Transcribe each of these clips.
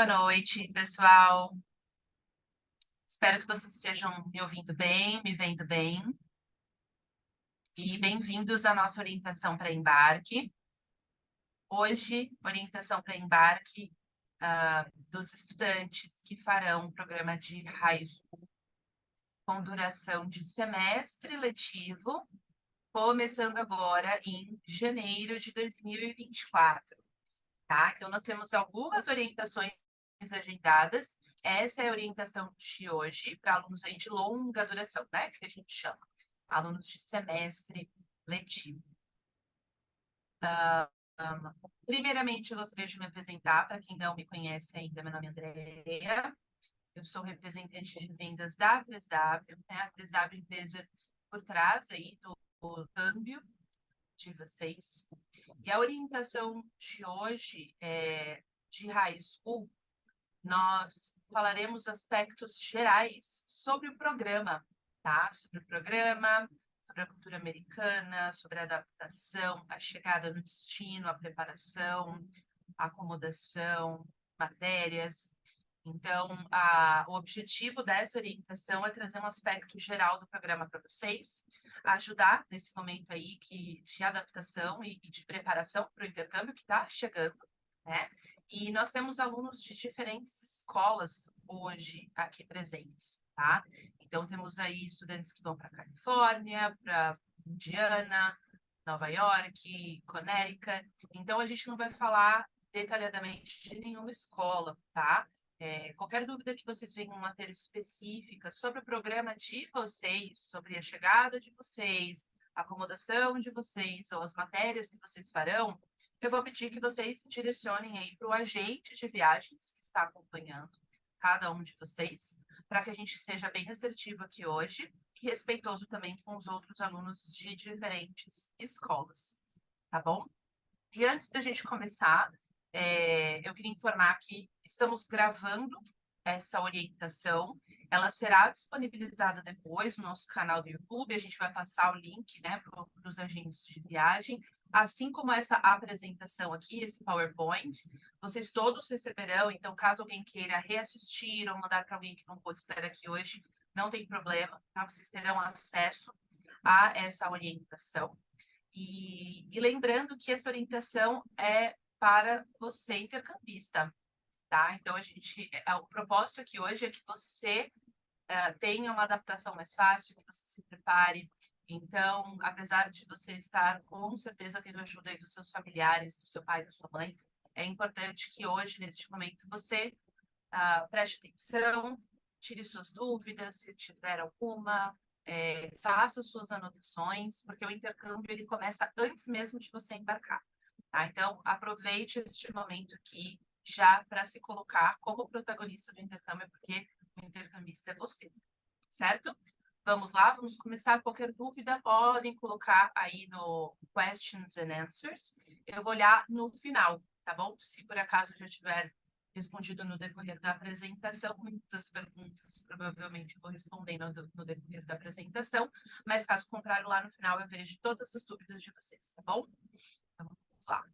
Boa noite, pessoal. Espero que vocês estejam me ouvindo bem, me vendo bem. E bem-vindos à nossa orientação para embarque. Hoje, orientação para embarque dos estudantes que farão o programa de High School com duração de semestre letivo, começando agora em janeiro de 2024. Tá? Então, nós temos algumas orientações agendadas. Essa é a orientação de hoje para alunos aí de longa duração, né? Que a gente chama. Alunos de semestre letivo. Primeiramente, eu gostaria de me apresentar. Para quem não me conhece ainda, meu nome é Andrea. Eu sou representante de vendas da 3W, né? A 3W empresa por trás aí do câmbio de vocês. E a orientação de hoje de High School, nós falaremos aspectos gerais sobre o programa, tá? Sobre o programa, sobre a cultura americana, sobre a adaptação, a chegada no destino, a preparação, a acomodação, matérias. Então, o objetivo dessa orientação é trazer um aspecto geral do programa para vocês, ajudar nesse momento aí de adaptação e de preparação para o intercâmbio que está chegando, né? E nós temos alunos de diferentes escolas hoje aqui presentes, tá? Então, temos aí estudantes que vão para Califórnia, para Indiana, Nova York, Connecticut. Então, a gente não vai falar detalhadamente de nenhuma escola, tá? Qualquer dúvida que vocês venham a ter específica sobre o programa de vocês, sobre a chegada de vocês, a acomodação de vocês ou as matérias que vocês farão, eu vou pedir que vocês direcionem aí para o agente de viagens que está acompanhando cada um de vocês, para que a gente seja bem assertivo aqui hoje e respeitoso também com os outros alunos de diferentes escolas, tá bom? E antes da gente começar, eu queria informar que estamos gravando essa orientação. Ela será disponibilizada depois no nosso canal do YouTube. A gente vai passar o link, né, para os agentes de viagem, assim como essa apresentação aqui, esse PowerPoint. Vocês todos receberão, então, caso alguém queira reassistir ou mandar para alguém que não pôde estar aqui hoje, não tem problema, tá? Vocês terão acesso a essa orientação. E lembrando que essa orientação é para você intercambista, tá? Então, o propósito aqui hoje é que você tenha uma adaptação mais fácil, que você se prepare. Então, apesar de você estar com certeza tendo ajuda aí dos seus familiares, do seu pai, da sua mãe, é importante que hoje, neste momento, você preste atenção, tire suas dúvidas, se tiver alguma, faça suas anotações, porque o intercâmbio ele começa antes mesmo de você embarcar. Tá? Então, aproveite este momento aqui já para se colocar como protagonista do intercâmbio, porque o intercambista é você, certo? Vamos lá, vamos começar. Qualquer dúvida, podem colocar aí no Questions and Answers. Eu vou olhar no final, tá bom? Se por acaso eu já tiver respondido no decorrer da apresentação, muitas perguntas provavelmente eu vou respondendo no decorrer da apresentação, mas caso contrário, lá no final eu vejo todas as dúvidas de vocês, tá bom? Então, vamos lá.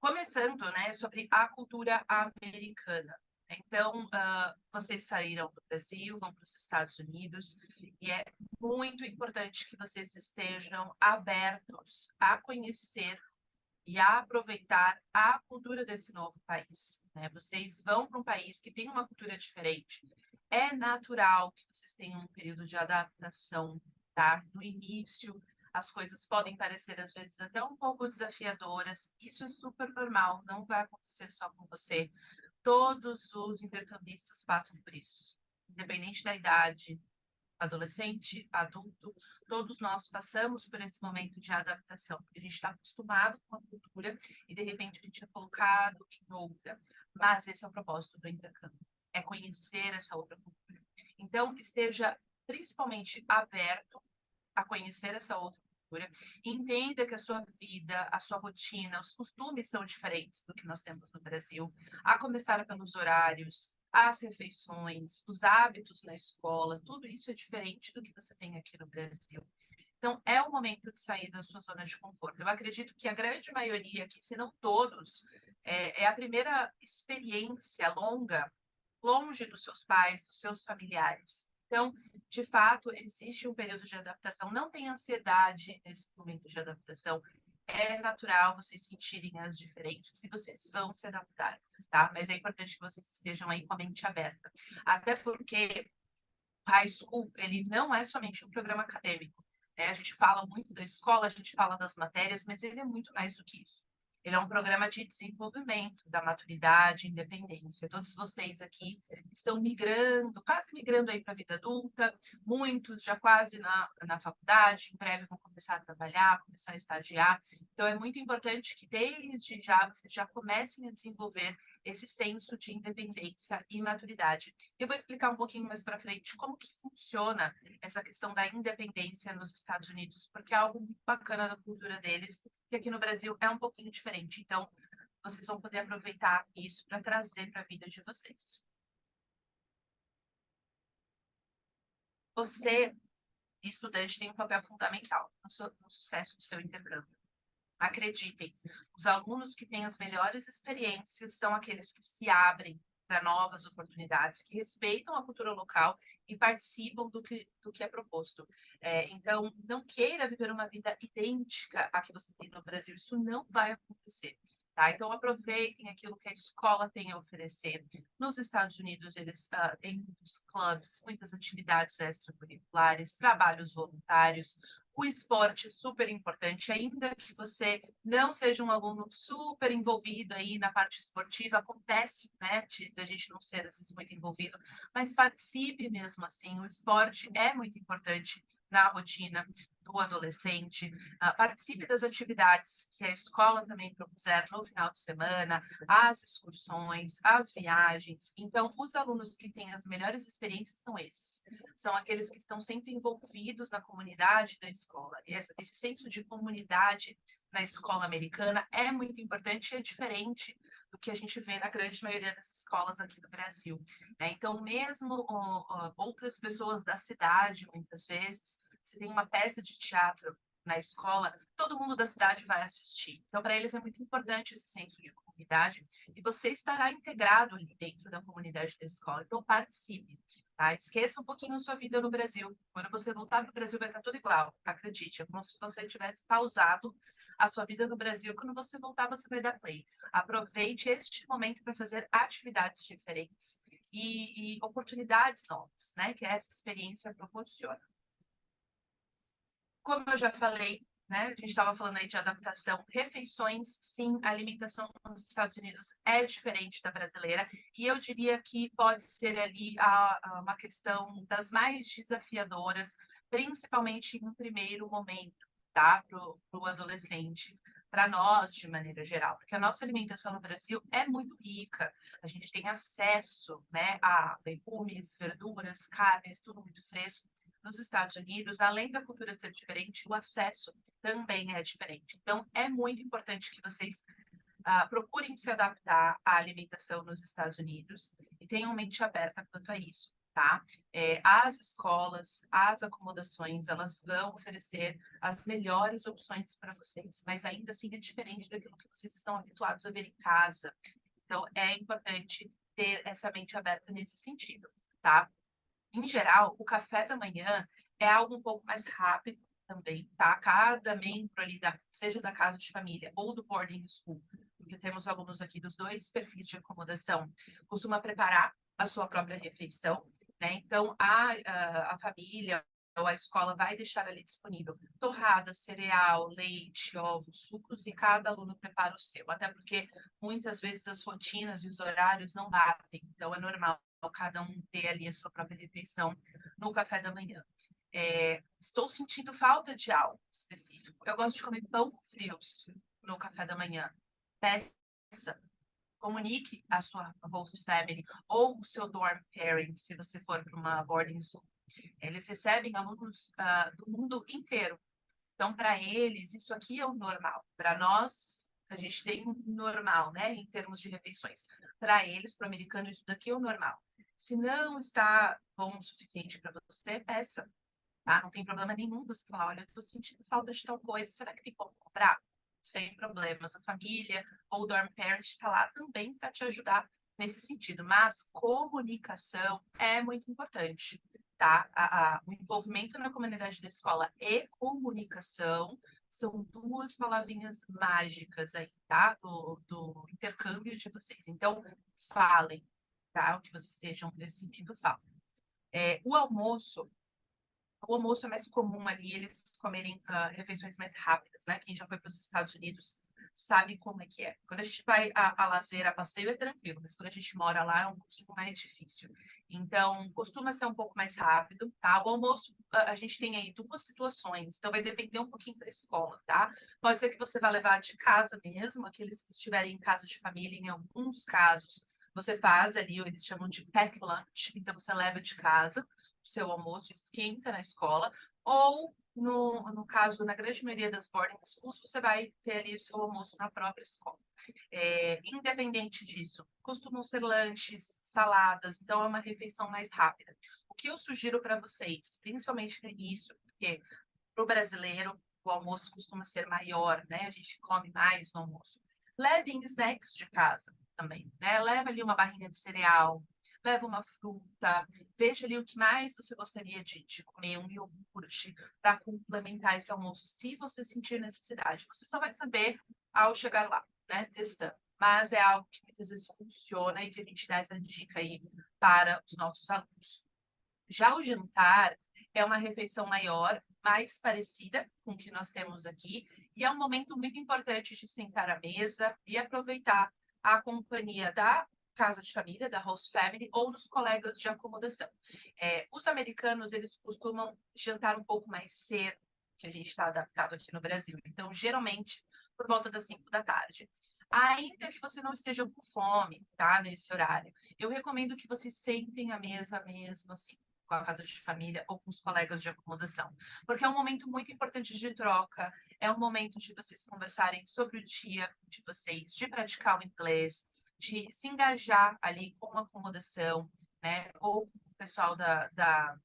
Começando, né, sobre a cultura americana. Então, vocês saíram do Brasil, vão para os Estados Unidos, e é muito importante que vocês estejam abertos a conhecer e a aproveitar a cultura desse novo país, né? Vocês vão para um país que tem uma cultura diferente. É natural que vocês tenham um período de adaptação, tá? No início, as coisas podem parecer, às vezes, até um pouco desafiadoras. Isso é super normal, não vai acontecer só com você. Todos os intercambistas passam por isso, independente da idade, adolescente, adulto, todos nós passamos por esse momento de adaptação, porque a gente está acostumado com a cultura e, de repente, a gente é colocado em outra. Mas esse é o propósito do intercâmbio, é conhecer essa outra cultura. Então, esteja principalmente aberto a conhecer essa outra cultura, entenda que a sua vida, a sua rotina, os costumes são diferentes do que nós temos no Brasil, a começar pelos horários, as refeições, os hábitos na escola, tudo isso é diferente do que você tem aqui no Brasil. Então, é o momento de sair da sua zona de conforto. Eu acredito que a grande maioria aqui, se não todos, é a primeira experiência longa, longe dos seus pais, dos seus familiares. Então, de fato, existe um período de adaptação. Não tem ansiedade nesse momento de adaptação. É natural vocês sentirem as diferenças e vocês vão se adaptar, tá? Mas é importante que vocês estejam aí com a mente aberta. Até porque high school, ele não é somente um programa acadêmico, né? A gente fala muito da escola, a gente fala das matérias, mas ele é muito mais do que isso. Ele é um programa de desenvolvimento da maturidade, independência. Todos vocês aqui estão migrando, quase migrando aí para a vida adulta, muitos já quase na faculdade, em breve vão começar a trabalhar, começar a estagiar. Então, é muito importante que desde já vocês já comecem a desenvolver esse senso de independência e maturidade. Eu vou explicar um pouquinho mais para frente como que funciona essa questão da independência nos Estados Unidos, porque é algo muito bacana da cultura deles, que aqui no Brasil é um pouquinho diferente. Então, vocês vão poder aproveitar isso para trazer para a vida de vocês. Você, estudante, tem um papel fundamental no sucesso do seu intercâmbio. Acreditem, os alunos que têm as melhores experiências são aqueles que se abrem para novas oportunidades, que respeitam a cultura local e participam do que é proposto. Então, não queira viver uma vida idêntica à que você tem no Brasil, isso não vai acontecer. Tá? Então, aproveitem aquilo que a escola tem a oferecer. Nos Estados Unidos, eles têm muitos clubes, muitas atividades extracurriculares, trabalhos voluntários, o esporte é super importante, ainda que você não seja um aluno super envolvido aí na parte esportiva, acontece, né, da gente não ser, às vezes, muito envolvido, mas participe mesmo assim, o esporte é muito importante na rotina do adolescente, participe das atividades que a escola também propuser no final de semana, as excursões, as viagens. Então, os alunos que têm as melhores experiências são esses. São aqueles que estão sempre envolvidos na comunidade da escola. E esse senso de comunidade na escola americana é muito importante e é diferente do que a gente vê na grande maioria das escolas aqui no Brasil. Né? Então, mesmo outras pessoas da cidade, muitas vezes, se tem uma peça de teatro na escola, todo mundo da cidade vai assistir. Então, para eles é muito importante esse senso de comunidade e você estará integrado ali dentro da comunidade da escola. Então, participe. Tá? Esqueça um pouquinho a sua vida no Brasil. Quando você voltar para o Brasil, vai estar tudo igual. Acredite, é como se você tivesse pausado a sua vida no Brasil. Quando você voltar, você vai dar play. Aproveite este momento para fazer atividades diferentes e oportunidades novas, né? Que essa experiência proporciona. Como eu já falei, né? A gente estava falando aí de adaptação, refeições, sim, a alimentação nos Estados Unidos é diferente da brasileira, e eu diria que pode ser ali uma questão das mais desafiadoras, principalmente em um primeiro momento, tá? Para o adolescente, para nós, de maneira geral, porque a nossa alimentação no Brasil é muito rica, a gente tem acesso, né, a legumes, verduras, carnes, tudo muito fresco. Nos Estados Unidos, além da cultura ser diferente, o acesso também é diferente. Então, é muito importante que vocês procurem se adaptar à alimentação nos Estados Unidos e tenham mente aberta quanto a isso, tá? As escolas, as acomodações, elas vão oferecer as melhores opções para vocês, mas ainda assim é diferente daquilo que vocês estão habituados a ver em casa. Então, é importante ter essa mente aberta nesse sentido, tá? Em geral, o café da manhã é algo um pouco mais rápido também, tá? Cada membro ali, seja da casa de família ou do boarding school, porque temos alunos aqui dos dois perfis de acomodação, costuma preparar a sua própria refeição, né? Então, a família ou a escola vai deixar ali disponível torrada, cereal, leite, ovos, sucos, e cada aluno prepara o seu, até porque muitas vezes as rotinas e os horários não batem, então é normal cada um ter ali a sua própria refeição no café da manhã. Estou sentindo falta de algo específico. Eu gosto de comer pão com frios no café da manhã. Peça, comunique a sua host family ou o seu dorm pairing, se você for para uma boarding school. Eles recebem alunos do mundo inteiro. Então, para eles, isso aqui é o normal. Para nós, a gente tem um normal, né, em termos de refeições. Para eles, para o americano, isso daqui é o normal. Se não está bom o suficiente para você, peça. Tá? Não tem problema nenhum você falar, olha, eu estou sentindo falta de tal coisa, será que tem como comprar? sem problemas. A família ou o dorm parent está lá também para te ajudar nesse sentido. Mas comunicação é muito importante, tá? O envolvimento na comunidade da escola e comunicação são duas palavrinhas mágicas aí, tá? Do intercâmbio de vocês. Então, falem, tá? O que vocês estejam nesse sentido, falem. O almoço é mais comum ali eles comerem refeições mais rápidas, né? Quem já foi para os Estados Unidos sabe como é que é. Quando a gente vai a lazer, a passeio é tranquilo, mas quando a gente mora lá é um pouquinho mais difícil. Então, costuma ser um pouco mais rápido, tá? O almoço, a gente tem aí duas situações, então vai depender um pouquinho da escola, tá? Pode ser que você vá levar de casa mesmo, aqueles que estiverem em casa de família, em alguns casos, você faz ali, eles chamam de pack lunch, então você leva de casa o seu almoço, esquenta na escola, ou no caso, na grande maioria das boarding schools, você vai ter ali o seu almoço na própria escola. Independente disso, costumam ser lanches, saladas, então é uma refeição mais rápida. O que eu sugiro para vocês, principalmente no início, porque para o brasileiro o almoço costuma ser maior, né? A gente come mais no almoço. Levem snacks de casa também, né? Leva ali uma barrinha de cereal, leva uma fruta, veja ali o que mais você gostaria de comer, um iogurte, para complementar esse almoço, se você sentir necessidade. Você só vai saber ao chegar lá, né? Testando. Mas é algo que muitas vezes funciona e que a gente dá essa dica aí para os nossos alunos. Já o jantar é uma refeição maior, mais parecida com o que nós temos aqui, e é um momento muito importante de sentar à mesa e aproveitar a companhia da casa de família, da host family, ou dos colegas de acomodação. Os americanos, eles costumam jantar um pouco mais cedo, que a gente está adaptado aqui no Brasil. Então, geralmente, por volta das 5 da tarde. Ainda que você não esteja com fome, tá, nesse horário, eu recomendo que vocês sentem à mesa mesmo, assim, com a casa de família ou com os colegas de acomodação, porque é um momento muito importante de troca, é um momento de vocês conversarem sobre o dia de vocês, de praticar o inglês, de se engajar ali com a acomodação, né, ou com o pessoal da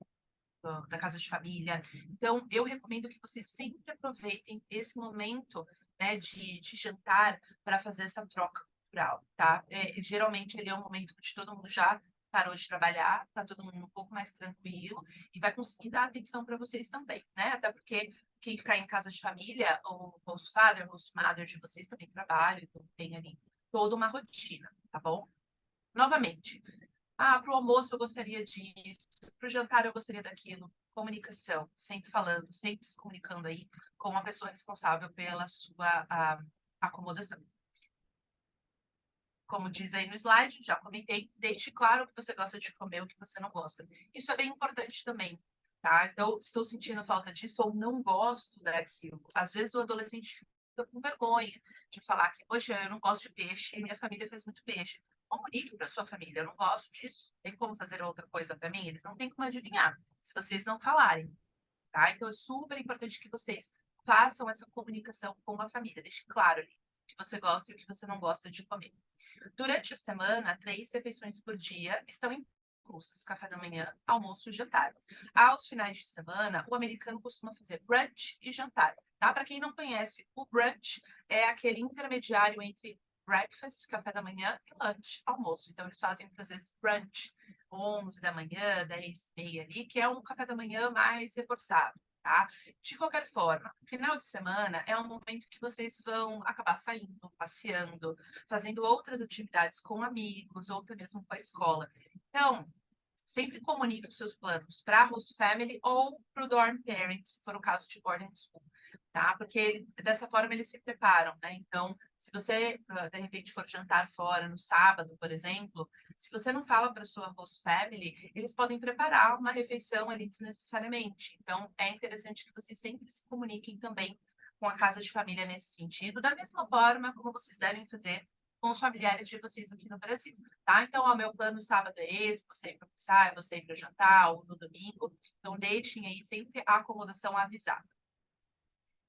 casa de família. Então, eu recomendo que vocês sempre aproveitem esse momento, né, de jantar para fazer essa troca cultural, tá? Geralmente, ele é um momento onde todo mundo já parou de trabalhar, tá todo mundo um pouco mais tranquilo e vai conseguir dar atenção para vocês também, né? Até porque quem ficar em casa de família, o host father, host mother de vocês também trabalham, então tem ali toda uma rotina, tá bom? Novamente, para o almoço eu gostaria disso, para o jantar eu gostaria daquilo. Comunicação, sempre falando, sempre se comunicando aí com a pessoa responsável pela sua acomodação. Como diz aí no slide, já comentei, deixe claro o que você gosta de comer, o que você não gosta. Isso é bem importante também, tá? Então, estou sentindo falta disso ou não gosto daquilo. Às vezes o adolescente fica com vergonha de falar que, poxa, eu não gosto de peixe e minha família faz muito peixe. Comunique para sua família, eu não gosto disso. Tem como fazer outra coisa para mim? Eles não têm como adivinhar se vocês não falarem, tá? Então, é super importante que vocês façam essa comunicação com a família. Deixe claro ali o que você gosta e o que você não gosta de comer. Durante a semana, 3 refeições por dia estão inclusas: café da manhã, almoço e jantar. Aos finais de semana, o americano costuma fazer brunch e jantar. Tá? Para quem não conhece, o brunch é aquele intermediário entre breakfast, café da manhã, e lunch, almoço. Então, eles fazem, muitas vezes, brunch 11 da manhã, 10h30 ali, que é um café da manhã mais reforçado. Tá? De qualquer forma, final de semana é um momento que vocês vão acabar saindo, passeando, fazendo outras atividades com amigos ou até mesmo com a escola. Então, sempre comunique os seus planos para a host family ou para o dorm parent, se for o caso de boarding school, tá? Porque dessa forma eles se preparam, né? Então, se você de repente for jantar fora no sábado, por exemplo, se você não fala para sua host family, eles podem preparar uma refeição ali desnecessariamente. Então, é interessante que vocês sempre se comuniquem também com a casa de família nesse sentido, da mesma forma como vocês devem fazer com os familiares de vocês aqui no Brasil, tá? Então, o meu plano sábado é esse, você ir para almoçar, você ir para jantar, ou no domingo. Então, deixem aí sempre a acomodação avisada.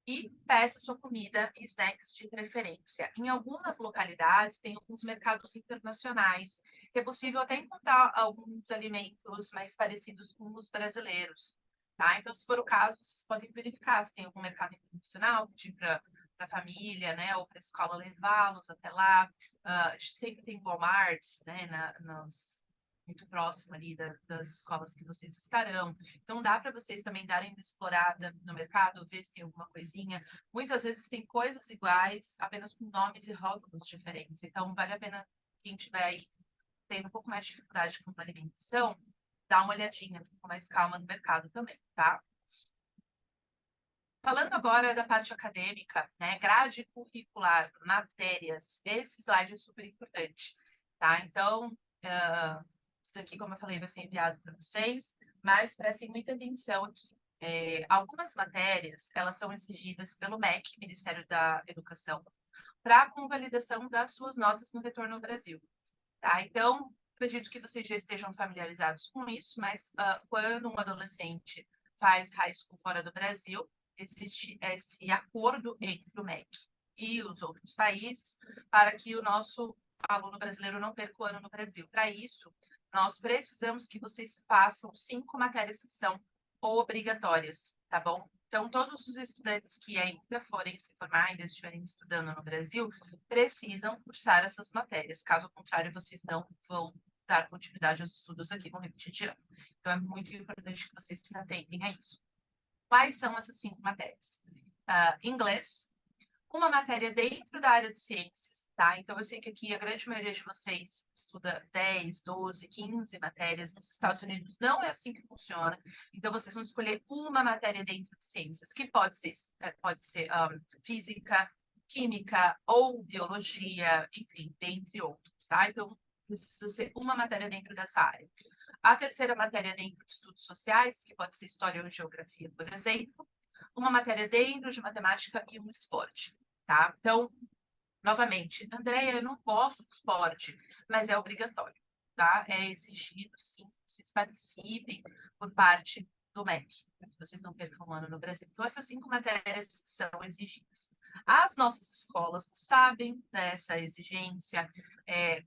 E peça sua comida e snacks de preferência. Em algumas localidades, tem alguns mercados internacionais, que é possível até encontrar alguns alimentos mais parecidos com os brasileiros, tá? Então, se for o caso, vocês podem verificar se tem algum mercado internacional, pedir para a família, né, ou para a escola levá-los até lá. A gente sempre tem Walmart, né, muito próximo ali das escolas que vocês estarão. Então, dá para vocês também darem uma explorada no mercado, ver se tem alguma coisinha. Muitas vezes tem coisas iguais, apenas com nomes e rótulos diferentes. Então, vale a pena, quem tiver aí tendo um pouco mais de dificuldade com a alimentação, dar uma olhadinha com mais calma no mercado também, tá? Falando agora da parte acadêmica, né, grade curricular, matérias, esse slide é super importante, tá? Então, isso daqui, como eu falei, vai ser enviado para vocês, mas prestem muita atenção aqui. Algumas matérias, elas são exigidas pelo MEC, Ministério da Educação, para convalidação das suas notas no retorno ao Brasil, tá? Então, acredito que vocês já estejam familiarizados com isso, mas quando um adolescente faz high school fora do Brasil, existe esse acordo entre o MEC e os outros países para que o nosso aluno brasileiro não perca o ano no Brasil. Para isso, nós precisamos que vocês façam 5 matérias que são obrigatórias, tá bom? Então, todos os estudantes que ainda forem se formar, ainda estiverem estudando no Brasil, precisam cursar essas matérias. Caso contrário, vocês não vão dar continuidade aos estudos aqui, vão repetir de ano. Então, é muito importante que vocês se atentem a isso. Quais são essas 5 matérias? Inglês, uma matéria dentro da área de ciências, tá? Então, eu sei que aqui a grande maioria de vocês estuda 10, 12, 15 matérias. Nos Estados Unidos não é assim que funciona. Então, vocês vão escolher uma matéria dentro de ciências, que pode ser física, química ou biologia, enfim, dentre outros, tá? Então, precisa ser uma matéria dentro dessa área. A terceira matéria dentro de estudos sociais, que pode ser história ou geografia, por exemplo. Uma matéria dentro de matemática e um esporte, tá? Então, novamente, Andréia, eu não gosto de esporte, mas é obrigatório, tá? É exigido, sim, que vocês participem por parte do MEC, para que vocês não percam um ano no Brasil. Então, essas 5 matérias são exigidas. As nossas escolas sabem dessa exigência.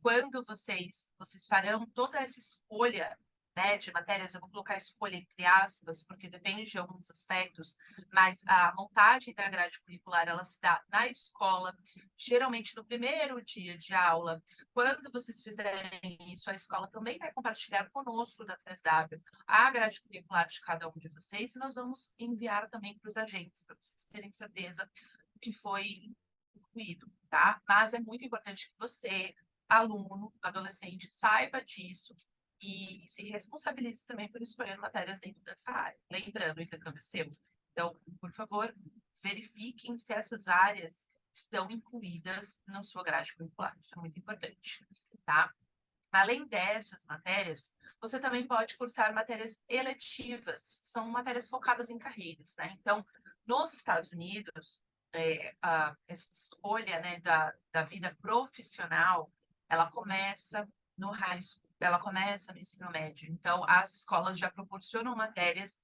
Quando vocês farão toda essa escolha, né, de matérias, eu vou colocar escolha entre aspas, porque depende de alguns aspectos, mas a montagem da grade curricular, ela se dá na escola, geralmente no primeiro dia de aula. Quando vocês fizerem isso, a escola também vai compartilhar conosco da 3W a grade curricular de cada um de vocês, e nós vamos enviar também para os agentes, para vocês terem certeza do que foi incluído, tá? Mas é muito importante que você, aluno, adolescente, saiba disso, e se responsabilize também por escolher matérias dentro dessa área. Lembrando, o intercâmbio é seu. Então, por favor, verifiquem se essas áreas estão incluídas na sua grade curricular. Isso é muito importante, tá? Além dessas matérias, você também pode cursar matérias eletivas, são matérias focadas em carreiras, né? Então, nos Estados Unidos, essa escolha, né, da vida profissional, ela começa no high school, ela começa no ensino médio. Então, as escolas já proporcionam matérias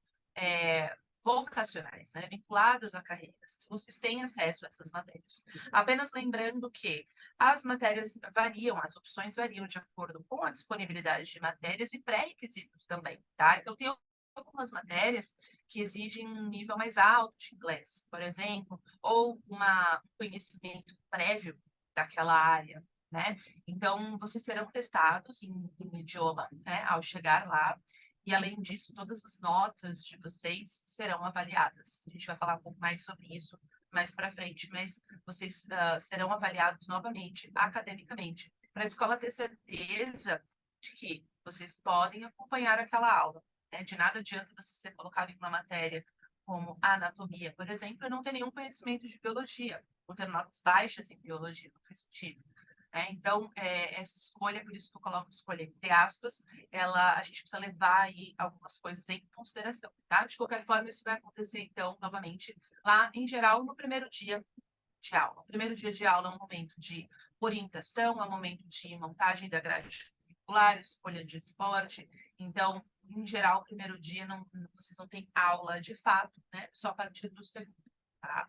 vocacionais, né, vinculadas a carreiras. Vocês têm acesso a essas matérias. Apenas lembrando que as matérias variam, as opções variam de acordo com a disponibilidade de matérias e pré-requisitos também, tá? Então, tem algumas matérias que exigem um nível mais alto de inglês, por exemplo, ou um conhecimento prévio daquela área, né? Então, vocês serão testados em idioma, né, ao chegar lá, e além disso, todas as notas de vocês serão avaliadas. A gente vai falar um pouco mais sobre isso mais para frente, mas vocês serão avaliados novamente academicamente, para a escola ter certeza de que vocês podem acompanhar aquela aula, né? De nada adianta você ser colocado em uma matéria como anatomia, por exemplo, e não ter nenhum conhecimento de biologia, ou ter notas baixas em biologia, não faz sentido. Então, essa escolha, por isso que eu coloco escolha entre aspas, a gente precisa levar aí algumas coisas em consideração, tá? De qualquer forma, isso vai acontecer, então, novamente, lá, em geral, no primeiro dia de aula. O primeiro dia de aula é um momento de orientação, é um momento de montagem da grade curricular, escolha de esporte. Então, em geral, o primeiro dia vocês não têm aula de fato, né? Só a partir do segundo, tá?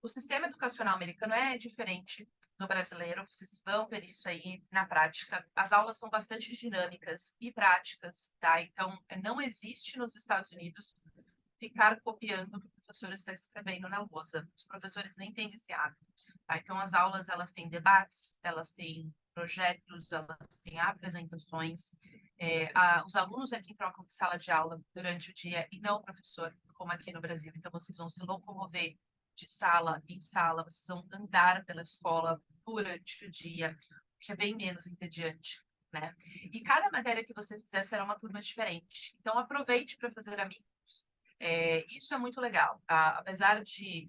O sistema educacional americano é diferente do brasileiro, vocês vão ver isso aí na prática. As aulas são bastante dinâmicas e práticas, tá? Então, não existe nos Estados Unidos ficar copiando o que professor está escrevendo na lousa. Os professores nem têm esse hábito. Tá? Então, as aulas, elas têm debates, elas têm projetos, elas têm apresentações. Os alunos é que trocam de sala de aula durante o dia e não o professor, como aqui no Brasil. Então, vocês vão se locomover de sala em sala, vocês vão andar pela escola durante o dia, que é bem menos entediante, né? E cada matéria que você fizer será uma turma diferente. Então, aproveite para fazer amigos. Isso é muito legal. Apesar de,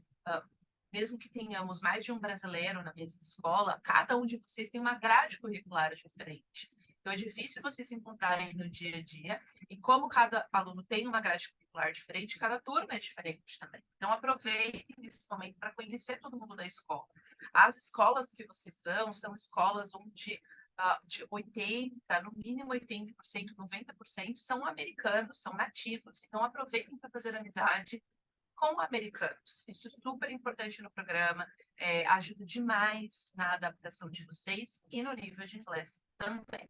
mesmo que tenhamos mais de um brasileiro na mesma escola, cada um de vocês tem uma grade curricular diferente. Então, é difícil vocês se encontrarem no dia a dia. E como cada aluno tem uma grade curricular diferente, cada turma é diferente também. Então, aproveitem esse momento para conhecer todo mundo da escola. As escolas que vocês vão são escolas onde de 80%, no mínimo 80%, 90% são americanos, são nativos. Então, aproveitem para fazer amizade com americanos. Isso é super importante no programa, ajuda demais na adaptação de vocês e no nível de inglês também.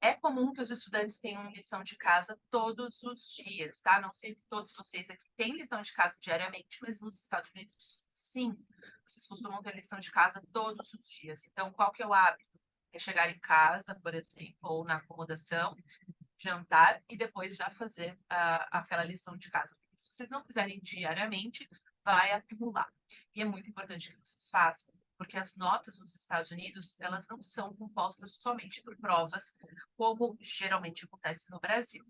É comum que os estudantes tenham lição de casa todos os dias, tá? Não sei se todos vocês aqui têm lição de casa diariamente, mas nos Estados Unidos, sim. Vocês costumam ter lição de casa todos os dias. Então, qual que é o hábito? É chegar em casa, por exemplo, ou na acomodação, jantar e depois já fazer aquela lição de casa. Se vocês não fizerem diariamente, vai acumular. E é muito importante que vocês façam, porque as notas nos Estados Unidos, elas não são compostas somente por provas, como geralmente acontece no Brasil.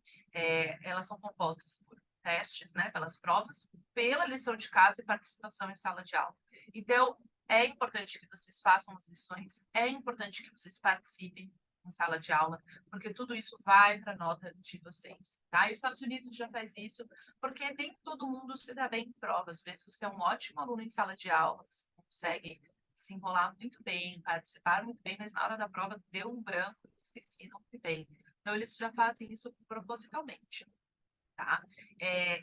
Elas são compostas por testes, né, pelas provas, pela lição de casa e participação em sala de aula. Então, é importante que vocês façam as lições, é importante que vocês participem em sala de aula, porque tudo isso vai para a nota de vocês, tá? E os Estados Unidos já faz isso, porque nem todo mundo se dá bem em provas. Às vezes você é um ótimo aluno em sala de aula, você consegue se enrolar muito bem, participar muito bem, mas na hora da prova deu um branco, esqueci, não fui bem. Então, eles já fazem isso propositalmente. Tá?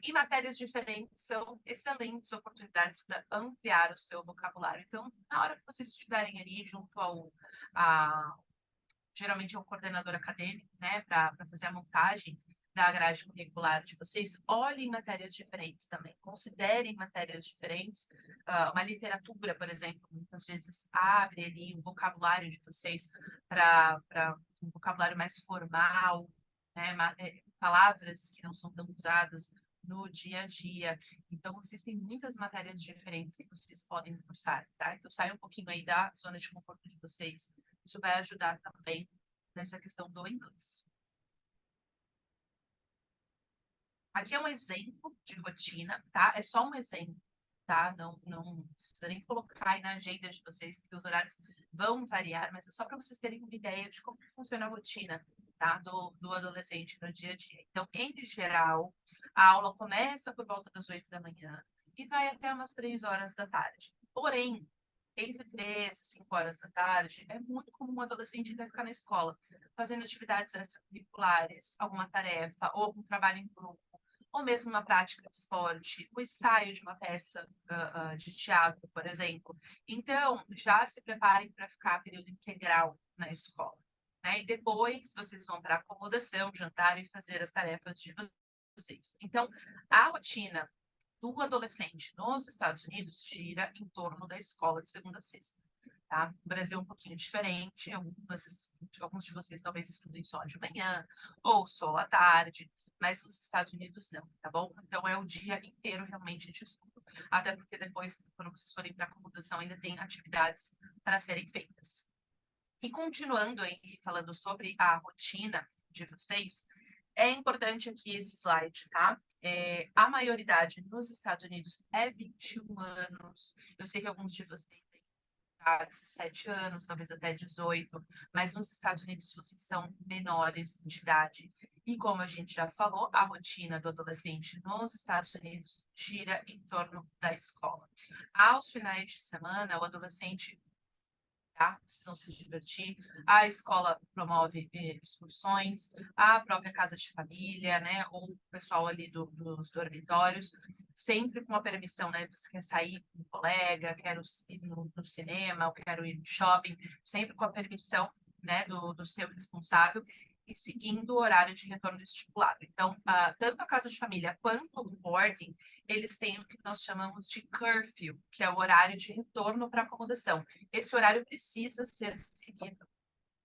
E matérias diferentes são excelentes oportunidades para ampliar o seu vocabulário. Então, na hora que vocês estiverem ali junto geralmente é um coordenador acadêmico, né, para fazer a montagem da grade curricular de vocês, olhem matérias diferentes também, considerem matérias diferentes. Uma literatura, por exemplo, muitas vezes abre ali o vocabulário de vocês para um vocabulário mais formal, né, palavras que não são tão usadas no dia a dia. Então, existem muitas matérias diferentes que vocês podem cursar, tá? Então, saia um pouquinho aí da zona de conforto de vocês. Isso vai ajudar também nessa questão do inglês. Aqui é um exemplo de rotina, tá? É só um exemplo, tá? Não precisa nem colocar aí na agenda de vocês, porque os horários vão variar, mas é só para vocês terem uma ideia de como funciona a rotina, tá? Do adolescente no dia a dia. Então, em geral, a aula começa por volta das 8 da manhã e vai até umas 3 horas da tarde. Porém, entre 3 e 5 horas da tarde, é muito comum um adolescente ainda ficar na escola, fazendo atividades extracurriculares, alguma tarefa, ou algum trabalho em grupo, ou mesmo uma prática de esporte, o ensaio de uma peça de teatro, por exemplo. Então, já se preparem para ficar período integral na escola. Né? E depois vocês vão para acomodação, jantar e fazer as tarefas de vocês. Então, a rotina do adolescente nos Estados Unidos gira em torno da escola de segunda a sexta. Tá? O Brasil é um pouquinho diferente, alguns de vocês talvez estudem só de manhã ou só à tarde, mas nos Estados Unidos não, tá bom? Então é o dia inteiro realmente de estudo, até porque depois, quando vocês forem para a acomodação, ainda tem atividades para serem feitas. E continuando aí, falando sobre a rotina de vocês, é importante aqui esse slide, tá? A maioridade nos Estados Unidos é 21 anos. Eu sei que alguns de vocês têm 17 anos, talvez até 18, mas nos Estados Unidos vocês são menores de idade. E como a gente já falou, a rotina do adolescente nos Estados Unidos gira em torno da escola. Aos finais de semana, o adolescente, tá? Vocês vão se divertir. A escola promove excursões, a própria casa de família, né? Ou o pessoal ali dos dormitórios, sempre com a permissão, né? Você quer sair com um colega, quero ir no cinema, eu quero ir no shopping, sempre com a permissão, né? Do seu responsável. e seguindo o horário de retorno estipulado. Então, tanto a casa de família quanto o boarding, eles têm o que nós chamamos de curfew, que é o horário de retorno para acomodação. Esse horário precisa ser seguido,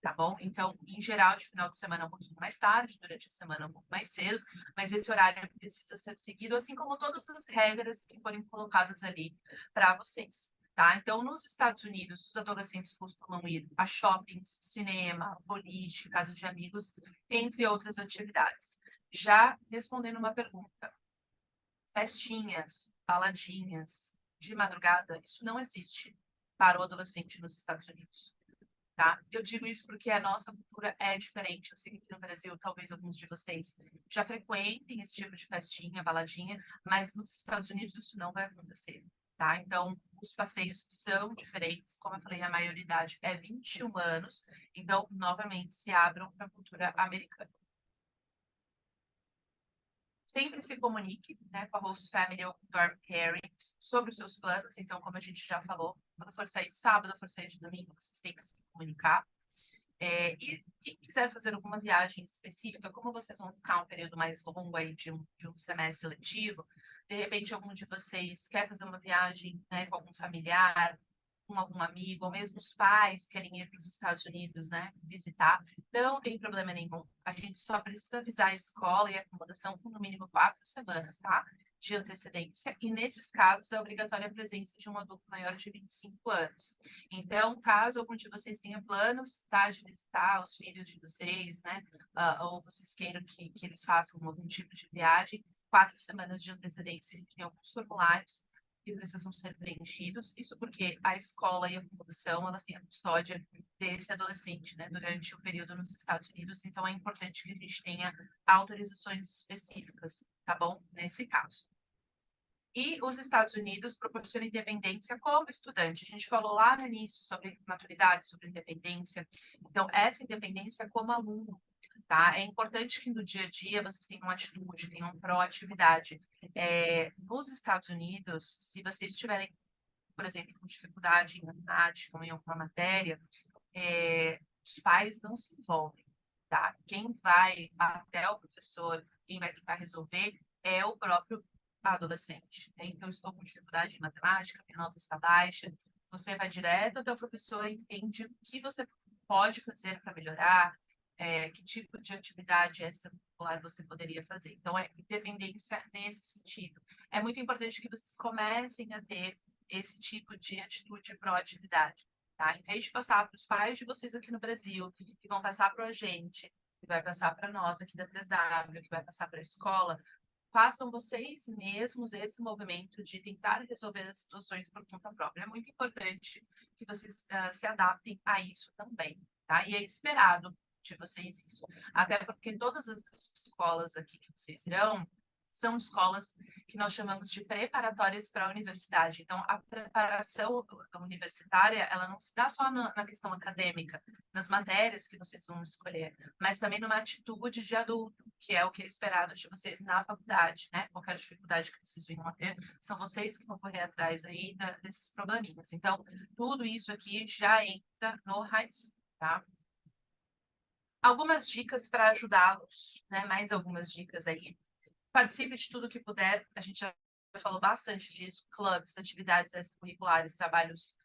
tá bom? Então, em geral, de final de semana um pouquinho mais tarde, durante a semana um pouco mais cedo, mas esse horário precisa ser seguido, assim como todas as regras que forem colocadas ali para vocês. Tá? Então, nos Estados Unidos, os adolescentes costumam ir a shoppings, cinema, boliche, casa de amigos, entre outras atividades. Já respondendo uma pergunta, festinhas, baladinhas, de madrugada, isso não existe para o adolescente nos Estados Unidos. Tá? Eu digo isso porque a nossa cultura é diferente. Eu sei que aqui no Brasil, talvez alguns de vocês já frequentem esse tipo de festinha, baladinha, mas nos Estados Unidos isso não vai acontecer, tá? Então, os passeios são diferentes. Como eu falei, a maioridade é 21 anos. Então, novamente, se abram para a cultura americana. Sempre se comunique, né, com a host family ou com o dorm parent sobre os seus planos. Então, como a gente já falou, quando for sair de sábado, for sair de domingo, vocês têm que se comunicar. E quem quiser fazer alguma viagem específica, como vocês vão ficar um período mais longo aí de um semestre letivo, de repente algum de vocês quer fazer uma viagem, né, com algum familiar, com algum amigo, ou mesmo os pais querem ir para os Estados Unidos, né, visitar, não tem problema nenhum. A gente só precisa avisar a escola e a acomodação com no mínimo 4 semanas, tá? De antecedência, e nesses casos é obrigatória a presença de um adulto maior de 25 anos. Então, caso algum de vocês tenha planos, tá, de visitar os filhos de vocês, né, ou vocês queiram que eles façam algum tipo de viagem, 4 semanas de antecedência, a gente tem alguns formulários que precisam ser preenchidos, isso porque a escola e a fundação, elas têm a custódia desse adolescente, né, durante o período nos Estados Unidos, então é importante que a gente tenha autorizações específicas, tá bom? Nesse caso. E os Estados Unidos proporcionam independência como estudante. A gente falou lá no início sobre maturidade, sobre independência. Então, essa independência como aluno, tá? É importante que no dia a dia vocês tenham atitude, tenham proatividade. Nos Estados Unidos, se vocês tiverem, por exemplo, com dificuldade em matemática ou em alguma matéria, os pais não se envolvem, tá? Quem vai até o professor, quem vai tentar resolver é o próprio adolescente, né? Então, estou com dificuldade em matemática, minha nota está baixa, você vai direto até o professor e entende o que você pode fazer para melhorar, que tipo de atividade extracurricular você poderia fazer. Então, é independência nesse sentido. É muito importante que vocês comecem a ter esse tipo de atitude e proatividade. Tá? Em vez de passar para os pais de vocês aqui no Brasil, que vão passar para a gente, que vai passar para nós aqui da 3W, que vai passar para a escola, façam vocês mesmos esse movimento de tentar resolver as situações por conta própria. É muito importante que vocês se adaptem a isso também, tá? E é esperado de vocês isso. Até porque todas as escolas aqui que vocês irão são escolas que nós chamamos de preparatórias para a universidade. Então, a preparação universitária, ela não se dá só na questão acadêmica, nas matérias que vocês vão escolher, mas também numa atitude de adulto, que é o que é esperado de vocês na faculdade, né? Qualquer dificuldade que vocês venham a ter, são vocês que vão correr atrás aí desses probleminhas. Então, tudo isso aqui já entra no high school, tá? Algumas dicas para ajudá-los, né? Mais algumas dicas aí. Participe de tudo que puder. A gente já falou bastante disso: clubes, atividades extracurriculares, trabalhos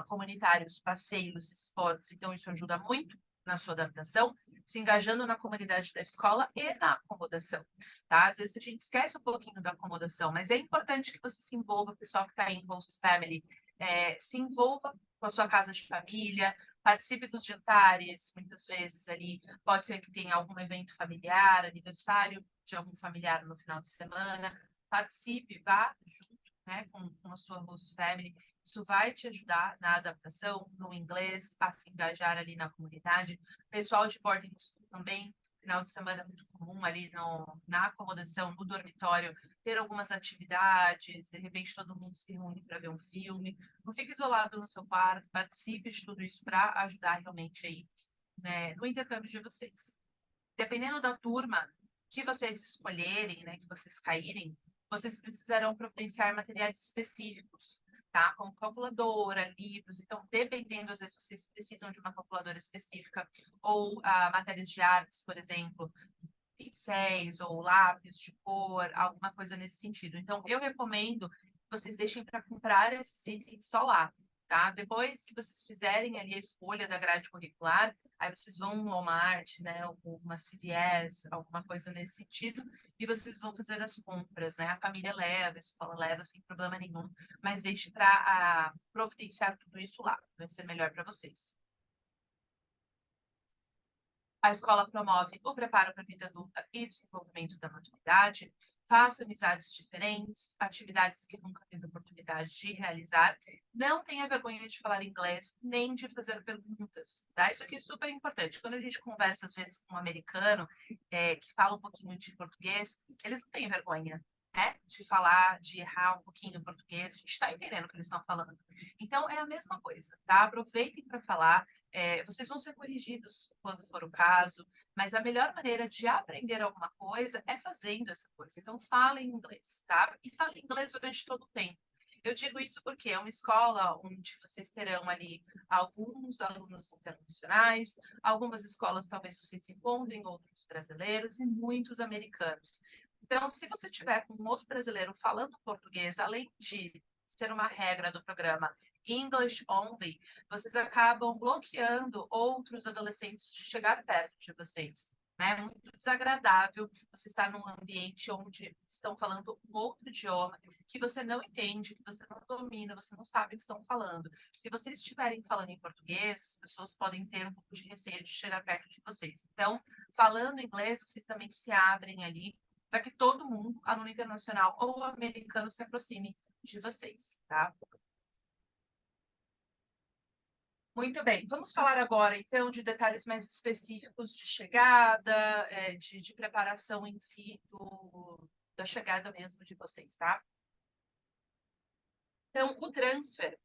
comunitários, passeios, esportes. Então, isso ajuda muito na sua adaptação, se engajando na comunidade da escola e na acomodação. Tá? Às vezes a gente esquece um pouquinho da acomodação, mas é importante que você se envolva, o pessoal que está em host family, se envolva com a sua casa de família, participe dos jantares, muitas vezes ali, pode ser que tenha algum evento familiar, aniversário de algum familiar no final de semana, participe, vá junto, né, com a sua host family. Isso vai te ajudar na adaptação, no inglês, a se engajar ali na comunidade. Pessoal de boarding school também, final de semana é muito comum ali na acomodação, no dormitório, ter algumas atividades, de repente todo mundo se reúne para ver um filme. Não fique isolado no seu quarto, participe de tudo isso para ajudar realmente aí, né, no intercâmbio de vocês. Dependendo da turma que vocês escolherem, né, que vocês caírem, vocês precisarão providenciar materiais específicos, tá? Como calculadora, livros. Então, dependendo, às vezes vocês precisam de uma calculadora específica ou matérias de artes, por exemplo, pincéis ou lápis de cor, alguma coisa nesse sentido. Então, eu recomendo que vocês deixem para comprar esses itens só lá, tá? Depois que vocês fizerem ali a escolha da grade curricular, aí vocês vão no Walmart, né, ou uma CVS, alguma coisa nesse sentido, e vocês vão fazer as compras, né? A família leva, a escola leva sem problema nenhum, mas deixe para providenciar tudo isso lá, vai ser melhor para vocês. A escola promove o preparo para a vida adulta e desenvolvimento da maturidade, faça amizades diferentes, atividades que nunca teve oportunidade de realizar, não tenha vergonha de falar inglês, nem de fazer perguntas, tá? Isso aqui é super importante. Quando a gente conversa, às vezes, com um americano que fala um pouquinho de português, eles não têm vergonha, né? De falar, de errar um pouquinho o português, a gente está entendendo o que eles estão falando. Então, é a mesma coisa, tá? Aproveitem para falar, vocês vão ser corrigidos quando for o caso, mas a melhor maneira de aprender alguma coisa é fazendo essa coisa. Então, fale em inglês, tá? E fale inglês durante todo o tempo. Eu digo isso porque é uma escola onde vocês terão ali alguns alunos internacionais, algumas escolas talvez vocês se encontrem, outros brasileiros e muitos americanos. Então, se você tiver com um outro brasileiro falando português, além de ser uma regra do programa English Only, vocês acabam bloqueando outros adolescentes de chegar perto de vocês. Né? É muito desagradável você estar num ambiente onde estão falando um outro idioma que você não entende, que você não domina, você não sabe o que estão falando. Se vocês estiverem falando em português, as pessoas podem ter um pouco de receio de chegar perto de vocês. Então, falando inglês, vocês também se abrem ali para que todo mundo, aluno internacional ou americano, se aproxime de vocês, tá? Muito bem, vamos falar agora, então, de detalhes mais específicos de chegada, de preparação em si, da chegada mesmo de vocês, tá? Então, o transfer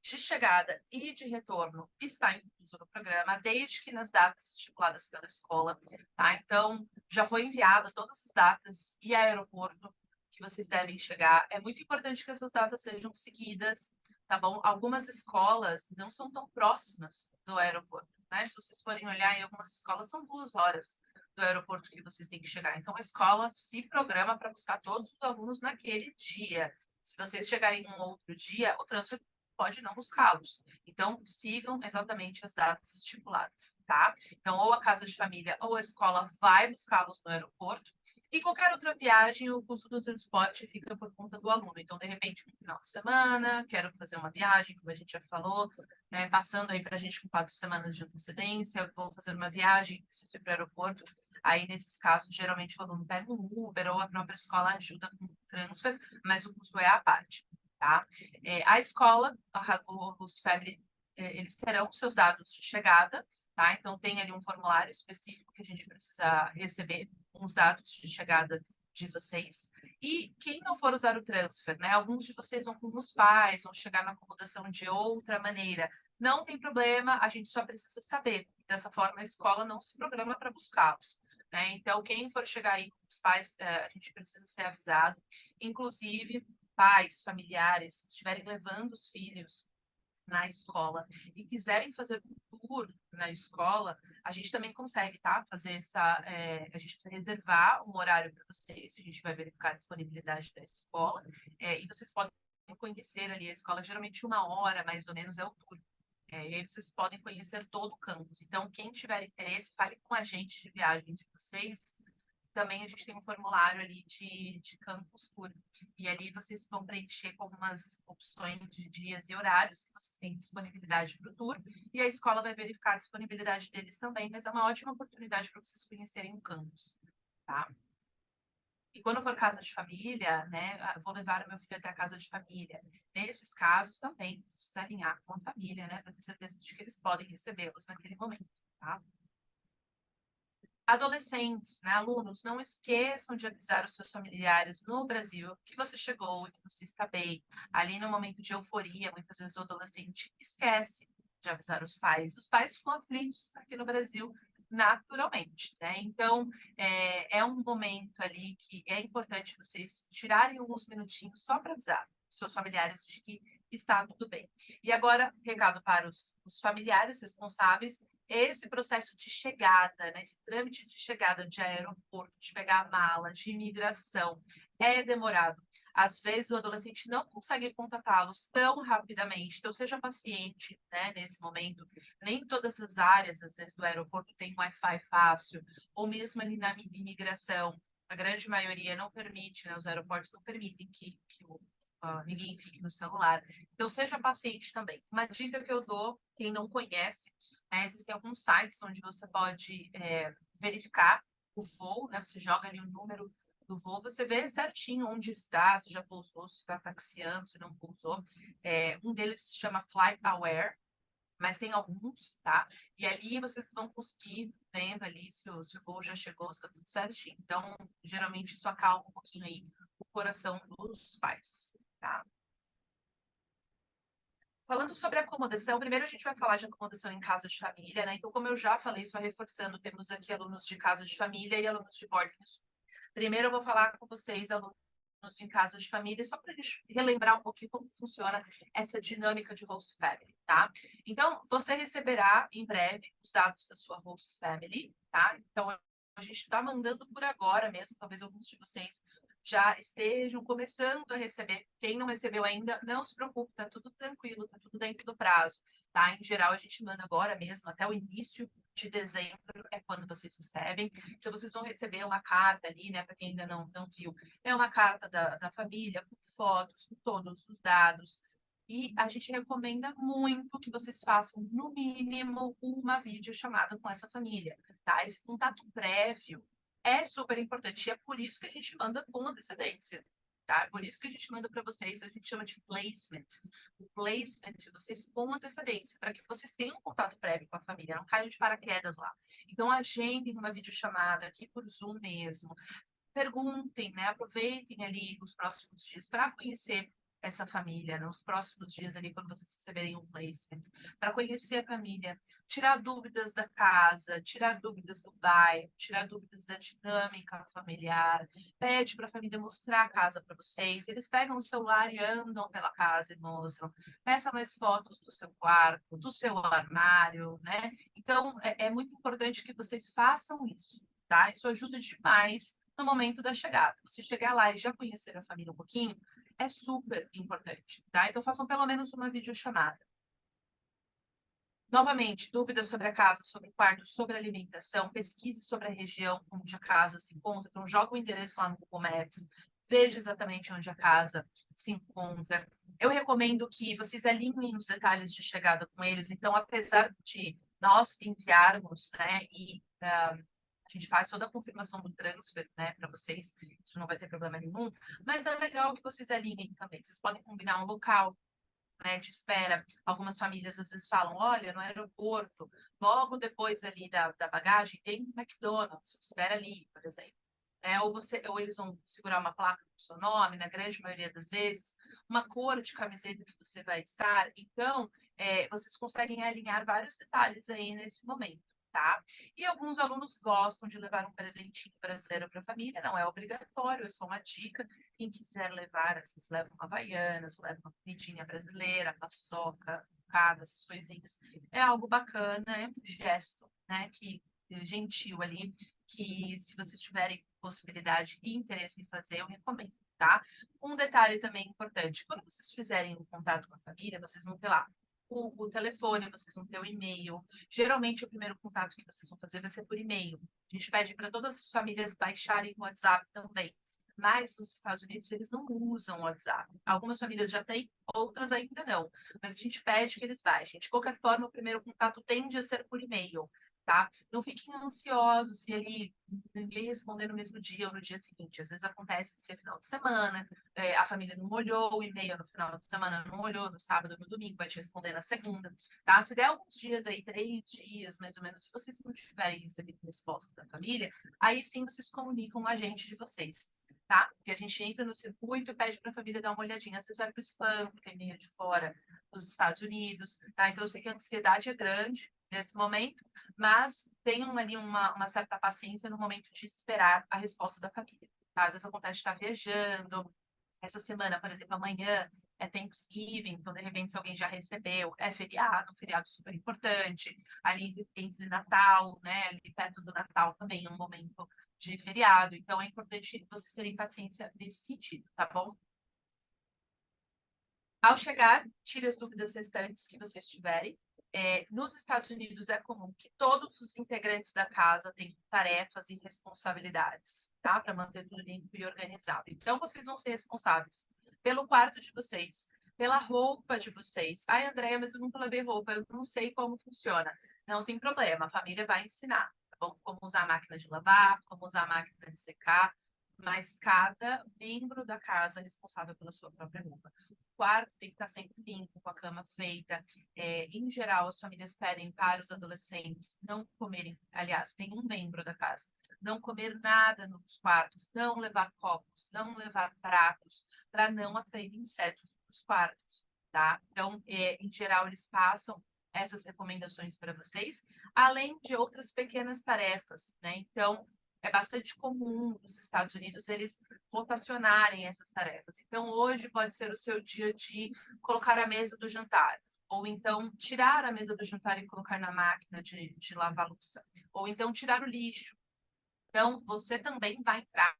de chegada e de retorno está incluso no programa, desde que nas datas estipuladas pela escola, tá? Então, já foi enviada todas as datas e aeroporto que vocês devem chegar. É muito importante que essas datas sejam seguidas, tá bom? Algumas escolas não são tão próximas do aeroporto, né? Se vocês forem olhar, em algumas escolas são 2 horas do aeroporto que vocês têm que chegar. Então, a escola se programa para buscar todos os alunos naquele dia. Se vocês chegarem em um outro dia, o transfer pode não buscá-los. Então, sigam exatamente as datas estipuladas, tá? Então, ou a casa de família ou a escola vai buscá-los no aeroporto. E qualquer outra viagem, o custo do transporte fica por conta do aluno. Então, de repente, no final de semana, quero fazer uma viagem, como a gente já falou, né, passando aí para a gente com 4 semanas de antecedência, vou fazer uma viagem, preciso ir para o aeroporto. Aí, nesses casos, geralmente o aluno pega um Uber ou a própria escola ajuda com o transfer, mas o custo é à parte, tá? A escola, os family, eles terão seus dados de chegada, tá? Então, tem ali um formulário específico que a gente precisa receber com os dados de chegada de vocês. E quem não for usar o transfer, né? Alguns de vocês vão com os pais, vão chegar na acomodação de outra maneira. Não tem problema, a gente só precisa saber. Dessa forma, a escola não se programa para buscá-los. Né? Então, quem for chegar aí com os pais, a gente precisa ser avisado. Inclusive, pais, familiares, se estiverem levando os filhos na escola e quiserem fazer um tour na escola, a gente também consegue, tá? Fazer a gente precisa reservar um horário para vocês, a gente vai verificar a disponibilidade da escola, e vocês podem conhecer ali a escola, geralmente 1 hora, mais ou menos, é o tour. E aí vocês podem conhecer todo o campus. Então, quem tiver interesse, fale com a gente de viagem de vocês. Também a gente tem um formulário ali de campus tour. E ali vocês vão preencher com algumas opções de dias e horários que vocês têm disponibilidade para o tour. E a escola vai verificar a disponibilidade deles também, mas é uma ótima oportunidade para vocês conhecerem o campus, tá? E quando for casa de família, né, vou levar o meu filho até a casa de família. Nesses casos também, precisa alinhar com a família, né, para ter certeza de que eles podem recebê-los naquele momento, tá? Adolescentes, né, alunos, não esqueçam de avisar os seus familiares no Brasil que você chegou e que você está bem. Ali no momento de euforia, muitas vezes o adolescente esquece de avisar os pais. Os pais ficam aflitos aqui no Brasil naturalmente, né? Então, é um momento ali que é importante vocês tirarem alguns minutinhos só para avisar. seus familiares de que está tudo bem. E agora, recado para os familiares responsáveis, esse processo de chegada, né, esse trâmite de chegada de aeroporto, de pegar a mala, de imigração, é demorado. Às vezes o adolescente não consegue contatá-los tão rapidamente, então seja paciente, né, nesse momento. Nem todas as áreas, às vezes, do aeroporto tem Wi-Fi fácil, ou mesmo ali na imigração, a grande maioria não permite, né, os aeroportos não permitem que ninguém fique no celular. Então, seja paciente também. Uma dica que eu dou, quem não conhece, né, existem alguns sites onde você pode verificar o voo, né? Você joga ali o número do voo, você vê certinho onde está, se já pousou, se está taxiando, se não pousou. Um deles se chama Flight Aware, mas tem alguns, tá? E ali vocês vão conseguir vendo ali se o voo já chegou, se está tudo certinho. Então, geralmente isso acalma um pouquinho aí o coração dos pais, tá? Falando sobre acomodação, primeiro a gente vai falar de acomodação em casa de família, né? Então, como eu já falei, só reforçando, temos aqui alunos de casa de família e alunos de boarding school. Primeiro eu vou falar com vocês, alunos em casa de família, só para a gente relembrar um pouquinho como funciona essa dinâmica de host family, tá? Então, você receberá em breve os dados da sua host family, tá? Então, a gente está mandando por agora mesmo, talvez alguns de vocês já estejam começando a receber. Quem não recebeu ainda, não se preocupe, tá tudo tranquilo, tá tudo dentro do prazo, tá? Em geral, a gente manda agora mesmo, até o início de dezembro é quando vocês recebem. Então, vocês vão receber uma carta ali, né, para quem ainda não viu. É uma carta da família, com fotos, com todos os dados. E a gente recomenda muito que vocês façam, no mínimo, uma videochamada com essa família, tá? Esse contato prévio é super importante. E é por isso que a gente manda com antecedência, tá? É por isso que a gente manda para vocês, a gente chama de placement. O placement, vocês com antecedência, para que vocês tenham um contato prévio com a família, não caiam de paraquedas lá. Então, agendem uma videochamada aqui por Zoom mesmo. Perguntem, né? Aproveitem ali os próximos dias para conhecer essa família, nos próximos dias ali, quando vocês receberem um placement, para conhecer a família, tirar dúvidas da casa, tirar dúvidas do bairro, tirar dúvidas da dinâmica familiar, pede para a família mostrar a casa para vocês, eles pegam o celular e andam pela casa e mostram, peça mais fotos do seu quarto, do seu armário, né? Então, é muito importante que vocês façam isso, tá? Isso ajuda demais no momento da chegada. Você chegar lá e já conhecer a família um pouquinho, é super importante, tá? Então, façam pelo menos uma videochamada. Novamente, dúvidas sobre a casa, sobre o quarto, sobre a alimentação, pesquise sobre a região onde a casa se encontra. Então, joga o endereço lá no Google Maps, veja exatamente onde a casa se encontra. Eu recomendo que vocês alinhem os detalhes de chegada com eles. Então, apesar de nós enviarmos, né, e a gente faz toda a confirmação do transfer, né, para vocês, isso não vai ter problema nenhum, mas é legal que vocês alinhem também. Vocês podem combinar um local, né, de espera. Algumas famílias às vezes falam, olha, no aeroporto, logo depois ali da bagagem, tem um McDonald's, espera ali, por exemplo. Ou eles vão segurar uma placa com o seu nome, na grande maioria das vezes, uma cor de camiseta que você vai estar. Então, vocês conseguem alinhar vários detalhes aí nesse momento, tá? E alguns alunos gostam de levar um presentinho brasileiro para a família, não é obrigatório, é só uma dica. Quem quiser levar, vocês levam uma havaianas, levam uma comidinha brasileira, paçoca, cocada, essas coisinhas. É algo bacana, é um gesto, né, que gentil ali, que se vocês tiverem possibilidade e interesse em fazer, eu recomendo, tá? Um detalhe também importante, quando vocês fizerem um contato com a família, vocês vão ter lá o telefone, vocês vão ter o e-mail. Geralmente, o primeiro contato que vocês vão fazer vai ser por e-mail. A gente pede para todas as famílias baixarem o WhatsApp também. Mas nos Estados Unidos eles não usam o WhatsApp. Algumas famílias já têm, outras ainda não. Mas a gente pede que eles baixem. De qualquer forma, o primeiro contato tende a ser por e-mail, tá? Não fiquem ansiosos se ali ninguém responder no mesmo dia ou no dia seguinte. Às vezes acontece de ser final de semana, a família não olhou o e-mail no final de semana, não olhou no sábado, no domingo, vai te responder na segunda, tá? Se der alguns dias aí, 3 dias mais ou menos, se vocês não tiverem recebido resposta da família, aí sim vocês comunicam o agente de vocês, tá? Porque a gente entra no circuito e pede para a família dar uma olhadinha. Às vezes vai para o spam, porque é e-mail de fora dos Estados Unidos, tá? Então eu sei que a ansiedade é grande nesse momento, mas tenham ali uma certa paciência no momento de esperar a resposta da família, tá? Às vezes acontece de estar viajando. Essa semana, por exemplo, amanhã é Thanksgiving, então de repente se alguém já recebeu, é feriado, um feriado super importante, ali entre Natal, né, ali perto do Natal também é um momento de feriado, então é importante vocês terem paciência nesse sentido, tá bom? Ao chegar, tire as dúvidas restantes que vocês tiverem. Nos Estados Unidos é comum que todos os integrantes da casa tenham tarefas e responsabilidades, tá? Para manter tudo limpo e organizado. Então, vocês vão ser responsáveis pelo quarto de vocês, pela roupa de vocês. Ai, Andréia, mas eu nunca lavei roupa, eu não sei como funciona. Não tem problema, a família vai ensinar, tá bom? Como usar a máquina de lavar, como usar a máquina de secar, mas cada membro da casa é responsável pela sua própria roupa. O quarto tem que estar sempre limpo, com a cama feita. Em geral, as famílias pedem para os adolescentes não comerem, aliás, nenhum membro da casa, não comer nada nos quartos, não levar copos, não levar pratos, para não atrair insetos nos quartos, tá? Então, em geral, eles passam essas recomendações para vocês, além de outras pequenas tarefas, né? Então, é bastante comum nos Estados Unidos eles rotacionarem essas tarefas. Então, hoje pode ser o seu dia de colocar a mesa do jantar, ou então tirar a mesa do jantar e colocar na máquina de lavar louça, ou então tirar o lixo. Então, você também vai entrar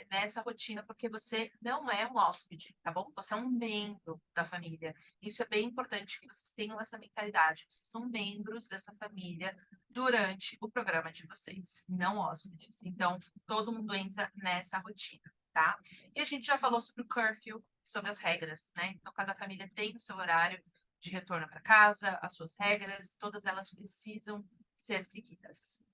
nessa rotina, porque você não é um hóspede, tá bom? Você é um membro da família. Isso é bem importante que vocês tenham essa mentalidade. Vocês são membros dessa família durante o programa de vocês, não hóspedes. Então, todo mundo entra nessa rotina, tá? E a gente já falou sobre o curfew, sobre as regras, né? Então, cada família tem o seu horário de retorno para casa, as suas regras, todas elas precisam ser seguidas.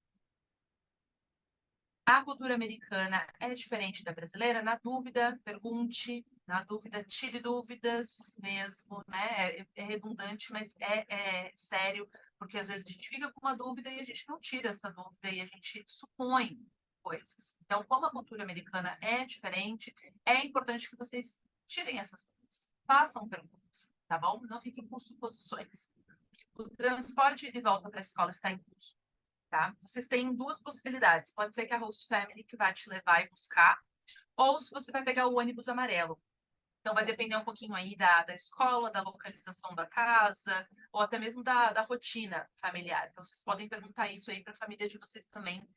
A cultura americana é diferente da brasileira? Na dúvida, pergunte. Na dúvida, tire dúvidas mesmo, né? É redundante, mas é sério, porque às vezes a gente fica com uma dúvida e a gente não tira essa dúvida e a gente supõe coisas. Então, como a cultura americana é diferente, é importante que vocês tirem essas dúvidas. Façam perguntas, tá bom? Não fiquem com suposições. O transporte de volta para a escola está incluso. Tá? Vocês têm duas possibilidades. Pode ser que a host family que vai te levar e buscar, ou se você vai pegar o ônibus amarelo. Então, vai depender um pouquinho aí da escola, da localização da casa, ou até mesmo da rotina familiar. Então, vocês podem perguntar isso aí para a família de vocês também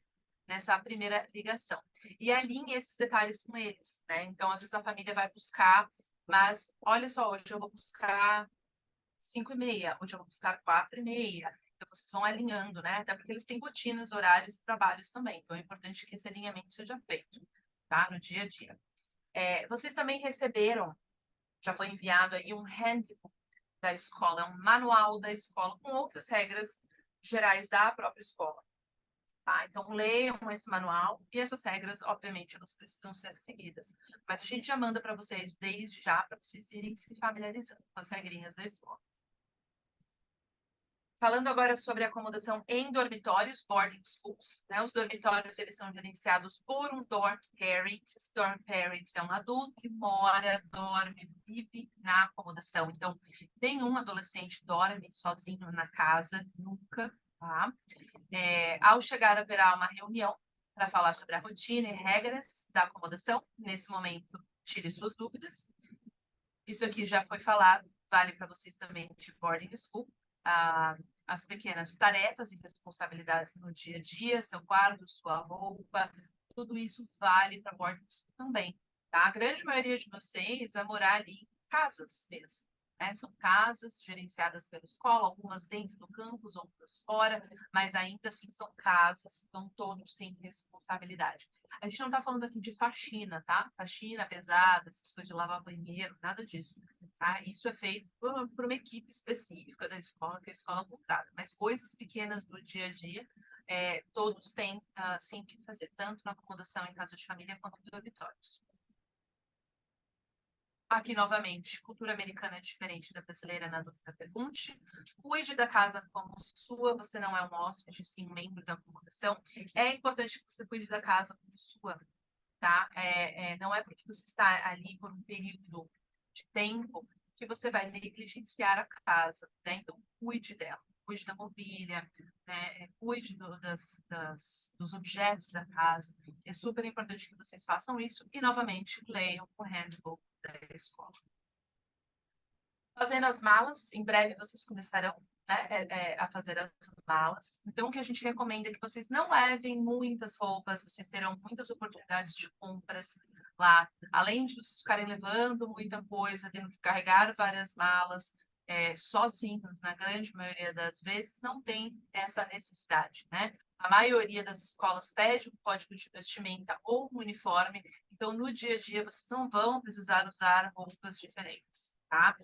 nessa primeira ligação. E alinhe esses detalhes com eles, né? Então, às vezes a família vai buscar, mas olha só, hoje eu vou buscar 5h30, hoje eu vou buscar 4h30. Então, vocês vão alinhando, né? Até porque eles têm rotinas, horários e trabalhos também. Então, é importante que esse alinhamento seja feito, tá? No dia a dia. Vocês também receberam, já foi enviado aí um handbook da escola, um manual da escola com outras regras gerais da própria escola. Tá? Então, leiam esse manual e essas regras, obviamente, elas precisam ser seguidas. Mas a gente já manda para vocês desde já, para vocês irem se familiarizando com as regrinhas da escola. Falando agora sobre acomodação em dormitórios, boarding schools, né? Os dormitórios, eles são gerenciados por um dorm parent. Esse dorm parent é um adulto que mora, dorme, vive na acomodação. Então, nenhum adolescente dorme sozinho na casa, nunca, tá? Ao chegar, haverá uma reunião para falar sobre a rotina e regras da acomodação. Nesse momento, tire suas dúvidas. Isso aqui já foi falado, vale para vocês também de boarding school. As pequenas tarefas e responsabilidades no dia a dia, seu quarto, sua roupa, tudo isso vale para boarding school também, tá? A grande maioria de vocês vai morar ali em casas mesmo, né? São casas gerenciadas pela escola, algumas dentro do campus, outras fora, mas ainda assim são casas, então todos têm responsabilidade. A gente não está falando aqui de faxina, tá? Faxina pesada, essas coisas de lavar banheiro, nada disso. Tá? Isso é feito por uma equipe específica da escola, que a escola contrata. Mas coisas pequenas do dia a dia, todos têm, sim, que fazer, tanto na acomodação em casa de família quanto em dormitórios. Aqui, novamente, cultura americana é diferente da brasileira, na dúvida, pergunte. Cuide da casa como sua, você não é um hóspede, sim um membro da acomodação. É importante que você cuide da casa como sua, tá? Não é porque você está ali por um período de tempo que você vai negligenciar a casa, né? Então, cuide dela, cuide da mobília, né? Cuide dos objetos da casa. É super importante que vocês façam isso e, novamente, leiam o handbook da escola. Fazendo as malas, em breve vocês começarão, né, a fazer as malas. Então, o que a gente recomenda é que vocês não levem muitas roupas, vocês terão muitas oportunidades de compras lá. Além de vocês ficarem levando muita coisa, tendo que carregar várias malas, sozinhos, na grande maioria das vezes, não tem essa necessidade, né? A maioria das escolas pede um código de vestimenta ou um uniforme, então no dia a dia vocês não vão precisar usar roupas diferentes, tá?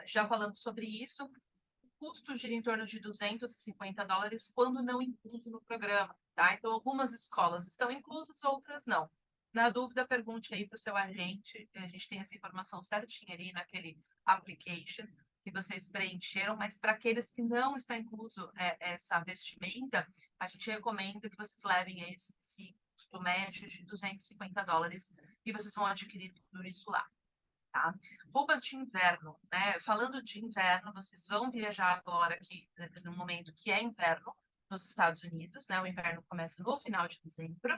Já falando sobre isso, o custo gira em torno de $250 quando não incluso no programa, tá? Então, algumas escolas estão inclusas, outras não. Na dúvida, pergunte aí para o seu agente, a gente tem essa informação certinha ali naquele application que vocês preencheram, mas para aqueles que não está incluso essa vestimenta, a gente recomenda que vocês levem esse custo médio de $250 e vocês vão adquirir tudo isso lá. Tá? Roupas de inverno, né? Falando de inverno, vocês vão viajar agora aqui, no momento que é inverno, nos Estados Unidos, né? O inverno começa no final de dezembro.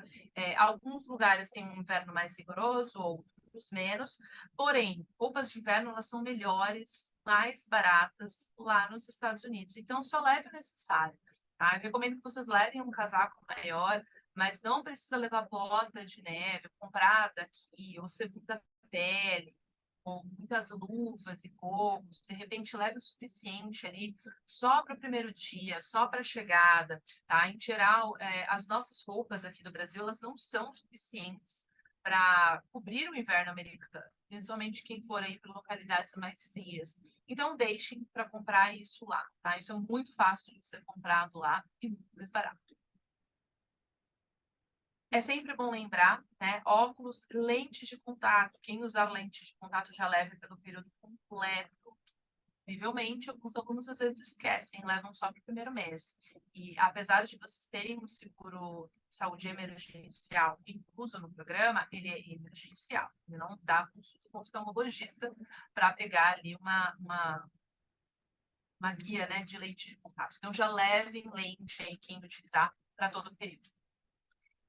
Alguns lugares têm um inverno mais rigoroso, outros menos. Porém, roupas de inverno elas são melhores, mais baratas lá nos Estados Unidos. Então, só leve o necessário. Tá? Eu recomendo que vocês levem um casaco maior, mas não precisa levar bota de neve, comprar daqui, ou segunda pele com muitas luvas e gorros, de repente leve o suficiente ali só para o primeiro dia, só para a chegada, tá? Em geral, as nossas roupas aqui do Brasil, elas não são suficientes para cobrir o inverno americano, principalmente quem for aí para localidades mais frias. Então, deixem para comprar isso lá, tá? Isso é muito fácil de ser comprado lá e muito mais barato. É sempre bom lembrar, né? Óculos, lentes de contato. Quem usar lentes de contato já leva pelo período completo. Possivelmente, alguns alunos às vezes esquecem, levam só para o primeiro mês. E apesar de vocês terem um seguro de saúde emergencial incluso no programa, ele é emergencial. Ele não dá consulta com oftalmologista para pegar ali uma guia, né, de lente de contato. Então, já levem lente aí, quem utilizar para todo o período.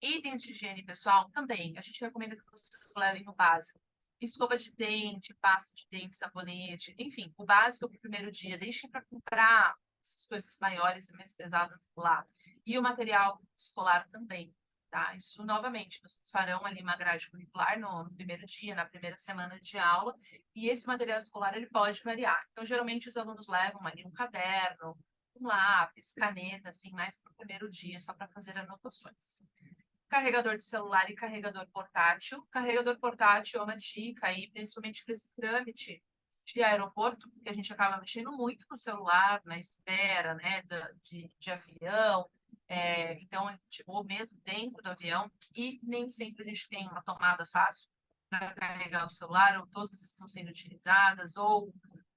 Itens de higiene pessoal também. A gente recomenda que vocês levem o básico. Escova de dente, pasta de dente, sabonete, enfim, o básico para o primeiro dia. Deixem para comprar essas coisas maiores e mais pesadas lá. E o material escolar também, tá? Isso, novamente, vocês farão ali uma grade curricular no primeiro dia, na primeira semana de aula, e esse material escolar, ele pode variar. Então, geralmente, os alunos levam ali um caderno, um lápis, caneta, assim, mais para o primeiro dia, só para fazer anotações. Carregador de celular e carregador portátil. Carregador portátil é uma dica aí, principalmente para esse trâmite de aeroporto, porque a gente acaba mexendo muito no celular, na espera, né, de avião, então, ou mesmo dentro do avião, e nem sempre a gente tem uma tomada fácil para carregar o celular, ou todas estão sendo utilizadas, ou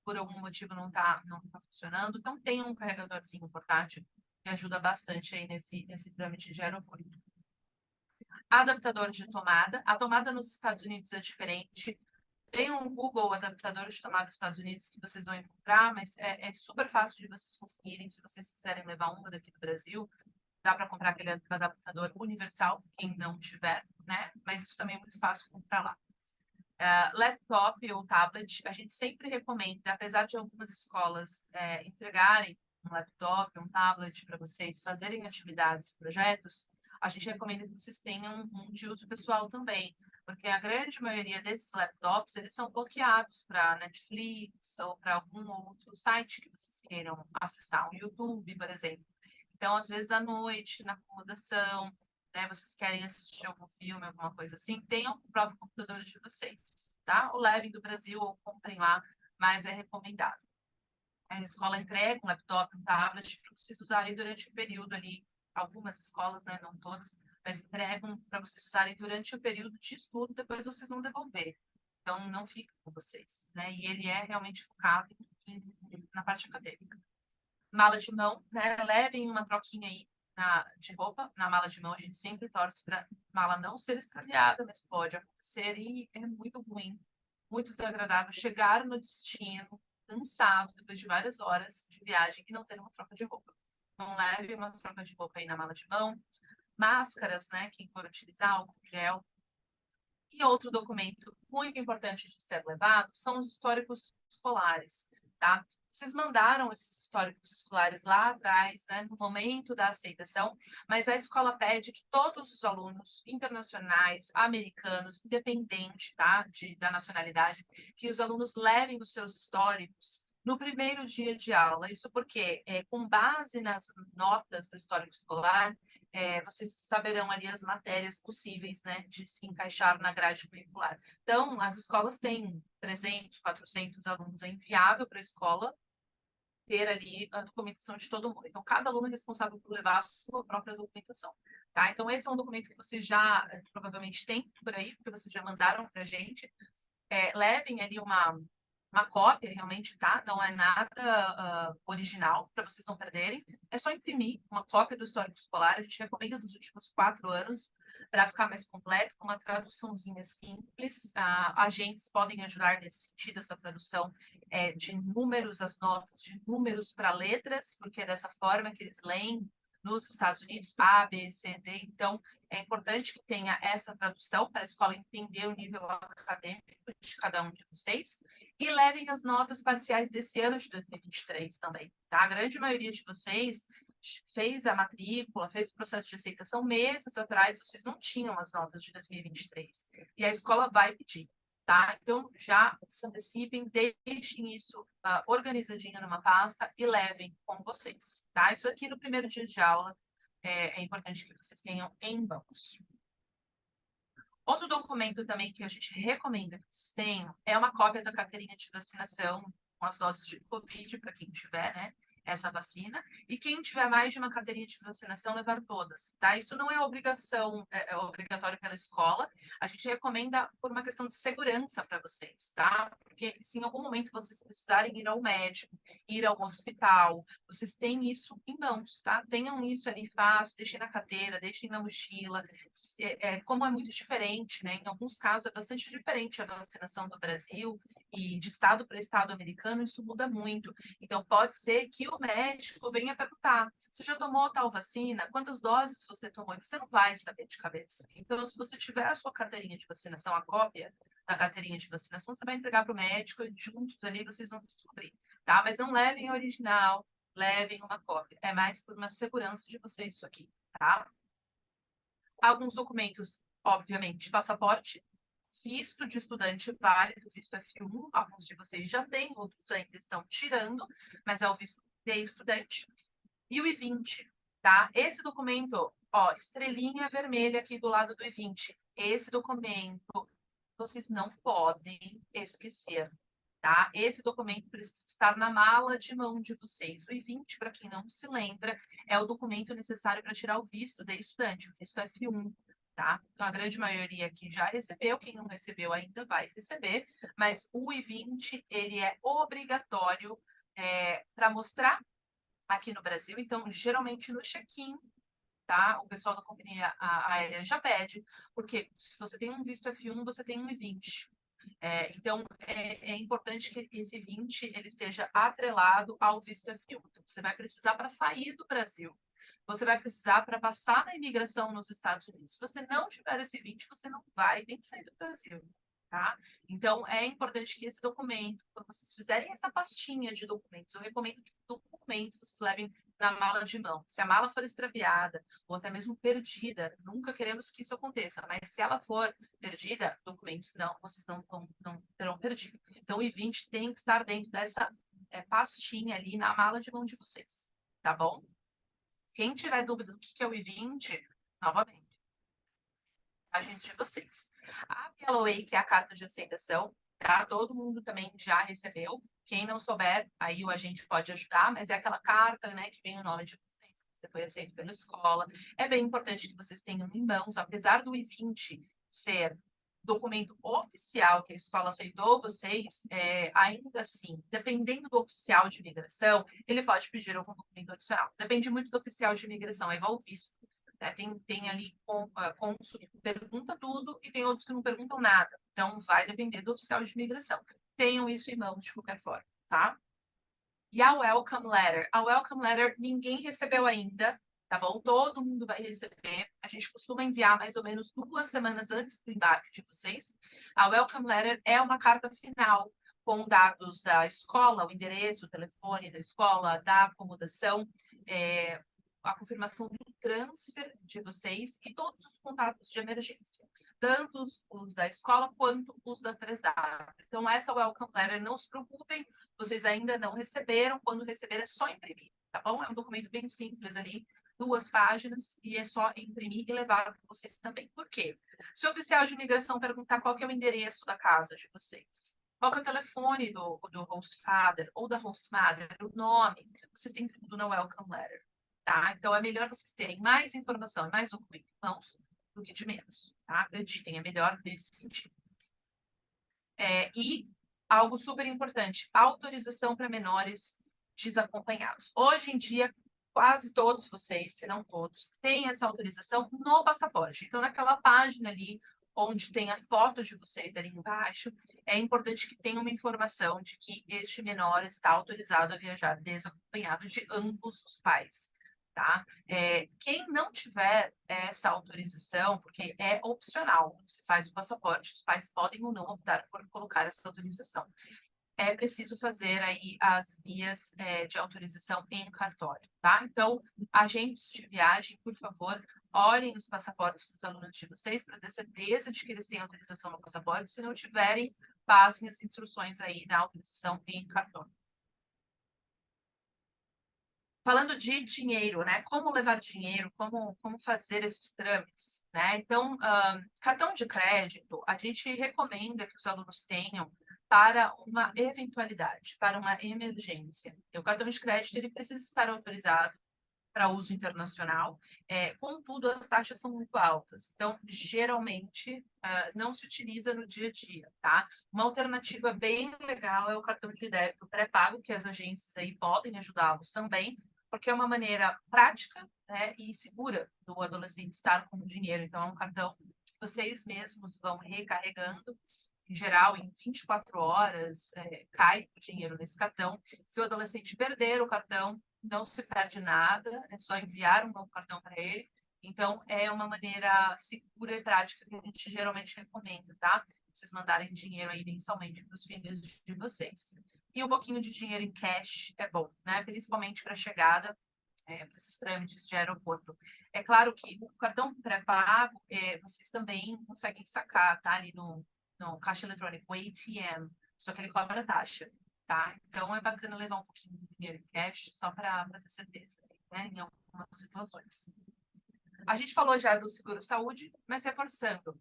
por algum motivo não tá funcionando. Então, tem um carregadorzinho portátil que ajuda bastante aí nesse trâmite de aeroporto. Adaptador de tomada. A tomada nos Estados Unidos é diferente. Tem um Google adaptador de tomada dos Estados Unidos que vocês vão encontrar, mas é super fácil de vocês conseguirem. Se vocês quiserem levar uma daqui do Brasil, dá para comprar aquele adaptador universal, quem não tiver, né? Mas isso também é muito fácil comprar lá. Laptop ou tablet, a gente sempre recomenda, apesar de algumas escolas entregarem um laptop, um tablet para vocês fazerem atividades, projetos, a gente recomenda que vocês tenham um de uso pessoal também, porque a grande maioria desses laptops, eles são bloqueados para Netflix ou para algum outro site que vocês queiram acessar, um YouTube, por exemplo. Então, às vezes, à noite, na acomodação, né, vocês querem assistir algum filme, alguma coisa assim, tenham o próprio computador de vocês, tá? Ou levem do Brasil ou comprem lá, mas é recomendável. A escola entrega um laptop, um tablet para vocês usarem durante o período ali. Algumas escolas, né, não todas, mas entregam para vocês usarem durante o período de estudo, depois vocês vão devolver. Então, não fica com vocês, né? E ele é realmente focado na parte acadêmica. Mala de mão, né? Levem uma troquinha aí de roupa na mala de mão. A gente sempre torce para mala não ser extraviada, mas pode acontecer e é muito ruim, muito desagradável chegar no destino cansado depois de várias horas de viagem e não ter uma troca de roupa. Então, leve uma troca de roupa aí na mala de mão. Máscaras, né? Quem for utilizar, álcool gel. E outro documento muito importante de ser levado são os históricos escolares. tá? Vocês mandaram esses históricos escolares lá atrás, né, no momento da aceitação, mas a escola pede que todos os alunos internacionais, americanos, independente, tá, da nacionalidade, que os alunos levem os seus históricos no primeiro dia de aula. Isso porque, com base nas notas do histórico escolar, vocês saberão ali as matérias possíveis, né, de se encaixar na grade curricular. Então, as escolas têm 300, 400 alunos, é inviável para a escola ter ali a documentação de todo mundo. Então, cada aluno é responsável por levar a sua própria documentação, tá? Então, esse é um documento que vocês já provavelmente têm por aí, porque vocês já mandaram para a gente. Levem ali uma cópia, realmente, tá? Não é nada original, para vocês não perderem. É só imprimir uma cópia do histórico escolar. A gente recomenda dos últimos 4 anos, para ficar mais completo, com uma traduçãozinha simples. Agentes podem ajudar nesse sentido, essa tradução de números, as notas de números para letras, porque é dessa forma que eles leem nos Estados Unidos, A, B, C, D. Então, é importante que tenha essa tradução para a escola entender o nível acadêmico de cada um de vocês. E levem as notas parciais desse ano de 2023 também, tá? A grande maioria de vocês fez a matrícula, fez o processo de aceitação meses atrás, vocês não tinham as notas de 2023. E a escola vai pedir, tá? Então, já se antecipem, deixem isso organizadinho numa pasta e levem com vocês, tá? Isso aqui no primeiro dia de aula é importante que vocês tenham em mãos. Outro documento também que a gente recomenda que vocês tenham é uma cópia da carteirinha de vacinação com as doses de Covid, para quem tiver, né, essa vacina. E quem tiver mais de uma carteirinha de vacinação, levar todas, tá? Isso não é obrigação, é obrigatório pela escola. A gente recomenda por uma questão de segurança para vocês, tá? Porque se em algum momento vocês precisarem ir ao médico, ir ao hospital, vocês têm isso em mãos, tá? Tenham isso ali fácil, deixem na carteira, deixem na mochila. Como é muito diferente, né? Em alguns casos é bastante diferente a vacinação do Brasil e de estado para estado americano, isso muda muito. Então, pode ser que o médico venha perguntar: você já tomou tal vacina? Quantas doses você tomou? E você não vai saber de cabeça. Então, se você tiver a sua carteirinha de vacinação, a cópia da carteirinha de vacinação, você vai entregar para o médico e juntos ali vocês vão descobrir, tá? Mas não levem a original, levem uma cópia. É mais por uma segurança de vocês isso aqui, tá? Alguns documentos, obviamente, passaporte, visto de estudante válido, visto F1, alguns de vocês já têm, outros ainda estão tirando, mas é o visto de estudante. E o I-20, tá? Esse documento, ó, estrelinha vermelha aqui do lado do I-20. Esse documento vocês não podem esquecer, tá? Esse documento precisa estar na mala de mão de vocês. O I-20, para quem não se lembra, é o documento necessário para tirar o visto de estudante, o visto F1, tá? Então, a grande maioria aqui já recebeu, quem não recebeu ainda vai receber, mas o I-20, ele é obrigatório para mostrar aqui no Brasil. Então, geralmente no check-in, tá? O pessoal da companhia aérea já pede, porque se você tem um visto F1, você tem um I-20. Então, é importante que esse 20 ele esteja atrelado ao visto F1. Então, você vai precisar para sair do Brasil. Você vai precisar para passar na imigração nos Estados Unidos. Se você não tiver esse 20, você não vai nem sair do Brasil, tá? Então, é importante que esse documento, quando vocês fizerem essa pastinha de documentos, eu recomendo que o documento vocês levem na mala de mão. Se a mala for extraviada ou até mesmo perdida, nunca queremos que isso aconteça, mas se ela for perdida, documentos não, vocês não terão perdido. Então, o I-20 tem que estar dentro dessa pastinha ali na mala de mão de vocês, tá bom? Se quem tiver dúvida do que é o I-20, novamente, a gente de vocês. A PLOA, que é a carta de aceitação, tá? Todo mundo também já recebeu. Quem não souber, aí o agente pode ajudar, mas é aquela carta, né, que vem o nome de vocês, que você foi aceito pela escola. É bem importante que vocês tenham em mãos, apesar do I-20 ser documento oficial que a escola aceitou vocês, ainda assim, dependendo do oficial de imigração, ele pode pedir algum documento adicional. Depende muito do oficial de imigração, é igual o visto. Né? Tem ali cônsul que pergunta tudo e tem outros que não perguntam nada. Então, vai depender do oficial de imigração. Tenham isso em mãos de qualquer forma, tá? E a Welcome Letter? A Welcome Letter ninguém recebeu ainda, tá bom? Todo mundo vai receber. A gente costuma enviar mais ou menos 2 semanas antes do embarque de vocês. A Welcome Letter é uma carta final, com dados da escola, o endereço, o telefone da escola, da acomodação, a confirmação do transfer de vocês e todos os contatos de emergência, tanto os da escola quanto os da 3W. Então, essa welcome letter, não se preocupem, vocês ainda não receberam, quando receber é só imprimir, tá bom? É um documento bem simples ali, 2 páginas, e é só imprimir e levar para vocês também. Por quê? Se o oficial de imigração perguntar qual que é o endereço da casa de vocês, qual que é o telefone do host father ou da host mother, o nome, vocês têm tudo na welcome letter. Tá? Então, é melhor vocês terem mais informação e mais documento em mãos do que de menos. Tá? Acreditem, é melhor nesse sentido. E algo super importante, autorização para menores desacompanhados. Hoje em dia, quase todos vocês, se não todos, têm essa autorização no passaporte. Então, naquela página ali, onde tem a foto de vocês ali embaixo, é importante que tenha uma informação de que este menor está autorizado a viajar desacompanhado de ambos os pais. Tá? Quem não tiver essa autorização, porque é opcional, se faz o passaporte, os pais podem ou não optar por colocar essa autorização. É preciso fazer aí as vias de autorização em cartório, tá? Então, agentes de viagem, por favor, olhem os passaportes dos alunos de vocês para ter certeza de que eles têm autorização no passaporte. Se não tiverem, passem as instruções aí da autorização em cartório. Falando de dinheiro, né? Como levar dinheiro, como fazer esses trâmites, né? Então, cartão de crédito, a gente recomenda que os alunos tenham para uma eventualidade, para uma emergência. O cartão de crédito ele precisa estar autorizado para uso internacional, contudo, as taxas são muito altas. Então, geralmente, não se utiliza no dia a dia, tá? Uma alternativa bem legal é o cartão de débito pré-pago, que as agências aí podem ajudá-los também, porque é uma maneira prática, né, e segura do adolescente estar com o dinheiro. Então, é um cartão que vocês mesmos vão recarregando, em geral, em 24 horas, cai o dinheiro nesse cartão. Se o adolescente perder o cartão, não se perde nada, é só enviar um novo cartão para ele. Então, é uma maneira segura e prática que a gente geralmente recomenda, tá? Vocês mandarem dinheiro aí mensalmente para os filhos de vocês. E um pouquinho de dinheiro em cash é bom, né? Principalmente para a chegada, para esses trâmites de aeroporto. É claro que o cartão pré-pago, vocês também conseguem sacar, tá? Ali no caixa eletrônico, o ATM, só que ele cobra taxa. Tá? Então, é bacana levar um pouquinho de dinheiro em cash, só para ter certeza, né? Em algumas situações. A gente falou já do seguro-saúde, mas reforçando,